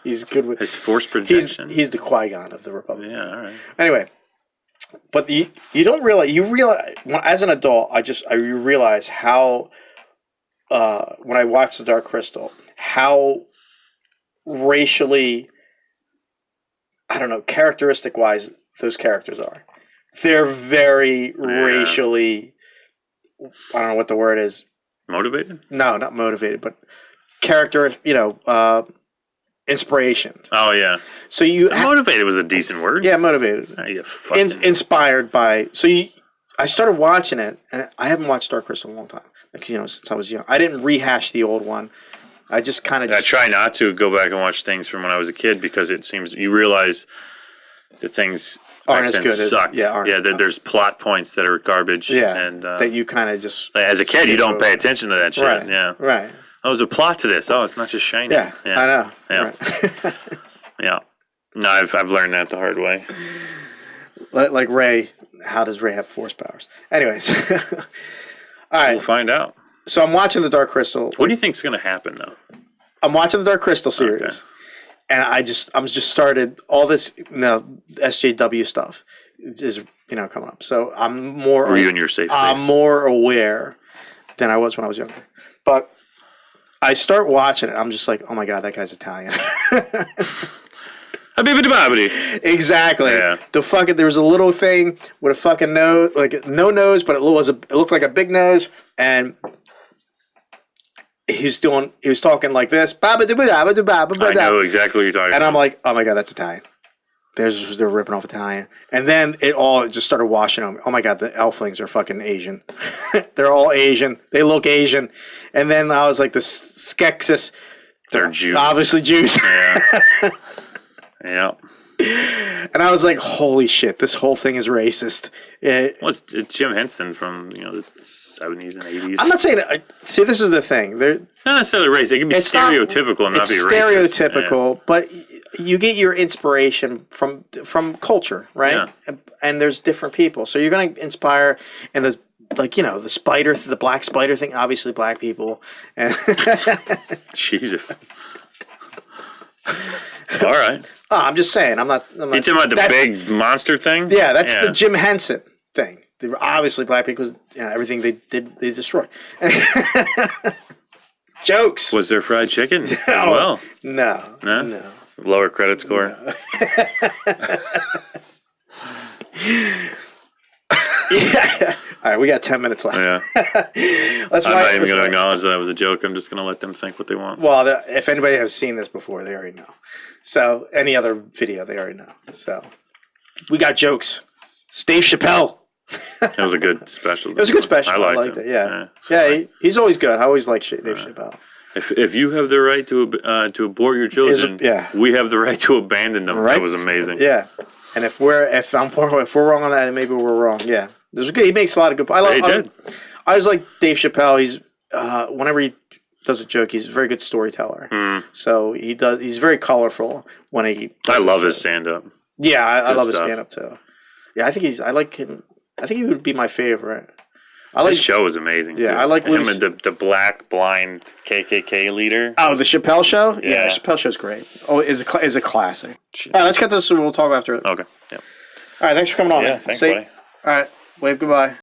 He's good with his force projection. He's the Qui-Gon of the Republic. Yeah, all right. Anyway, but you don't realize as an adult. You realize how when I watched The Dark Crystal, how racially, I don't know, characteristic wise those characters are. They're very racially. I don't know what the word is. Motivated? No, not motivated, but character. Inspiration. Oh yeah. So motivated was a decent word. Yeah, motivated. Oh, you fucking... Inspired by. I started watching it, and I haven't watched Dark Crystal in a long time. Since I was young, I didn't rehash the old one. I just kind of. I try not to go back and watch things from when I was a kid because it seems you realize the things aren't as good sucked. There's plot points that are garbage. Yeah, and that you kind of just. As a kid, you don't pay attention to that shit. Right. Yeah. Right. Oh, there's a plot to this. Oh, it's not just shiny. Yeah. I know. Yeah. Right. Yeah. No, I've learned that the hard way. Like Rey, how does Rey have force powers? Anyways. All right. We'll find out. So I'm watching The Dark Crystal. What do you think's going to happen, though? I'm watching the Dark Crystal series, and I'm just started all this SJW stuff is coming up. So I'm more. Were you in your safe space? I'm more aware than I was when I was younger, but I start watching it. I'm just like, oh my god, that guy's Italian. Exactly. Yeah. There was a little thing with a fucking nose, like no nose, but it looked like a big nose, and he was talking like this. I know exactly what you're talking about. And I'm like, oh my god, that's Italian. They're ripping off Italian. And then it all just started washing on me. Oh my god, the elflings are fucking Asian. They're all Asian. They look Asian. And then I was like, the Skeksis. They're Jews. Obviously Jews. Yeah. Yeah. And I was like, holy shit, this whole thing is racist. It's Jim Henson from the 70s and 80s. I'm not saying see, this is the thing. They're not necessarily racist. It can be stereotypical and not be racist. It's stereotypical, but you get your inspiration from culture, right? Yeah. And there's different people. So you're going to inspire, and there's the black spider thing, obviously black people. And Jesus. All right. Oh, I'm just saying. I'm not. You talking about the big monster thing? Yeah, that's the Jim Henson thing. They were obviously black people because everything they did, they destroyed. Jokes. Was there fried chicken as well? No. Lower credit score. No. Yeah. All right, we got 10 minutes left. Yeah. I'm not even going to acknowledge that it was a joke. I'm just going to let them think what they want. Well, if anybody has seen this before, they already know. So any other video, they already know. So we got jokes. Dave Chappelle. It was a good special. It was a good special. I liked it. Yeah, he's always good. I always like Dave Chappelle. If you have the right to abort your children, we have the right to abandon them. Right? That was amazing. Yeah. And if we're wrong on that, maybe we're wrong. Yeah, this is good. He makes a lot of good. I was like Dave Chappelle. He's whenever he does a joke, he's a very good storyteller. Mm. So he's very colorful when he. I love his stand up. Yeah, I love his stand up too. Yeah, I think I like him. I think he would be my favorite. This show is amazing. Yeah, too. I like him and the black blind KKK leader. Oh, the Chappelle Show. Yeah, the Chappelle Show's great. Oh, is a classic. All right, let's get this. We'll talk after it. Okay. Yeah. All right, thanks for coming on. Yeah, man. Thanks, buddy. All right, wave goodbye.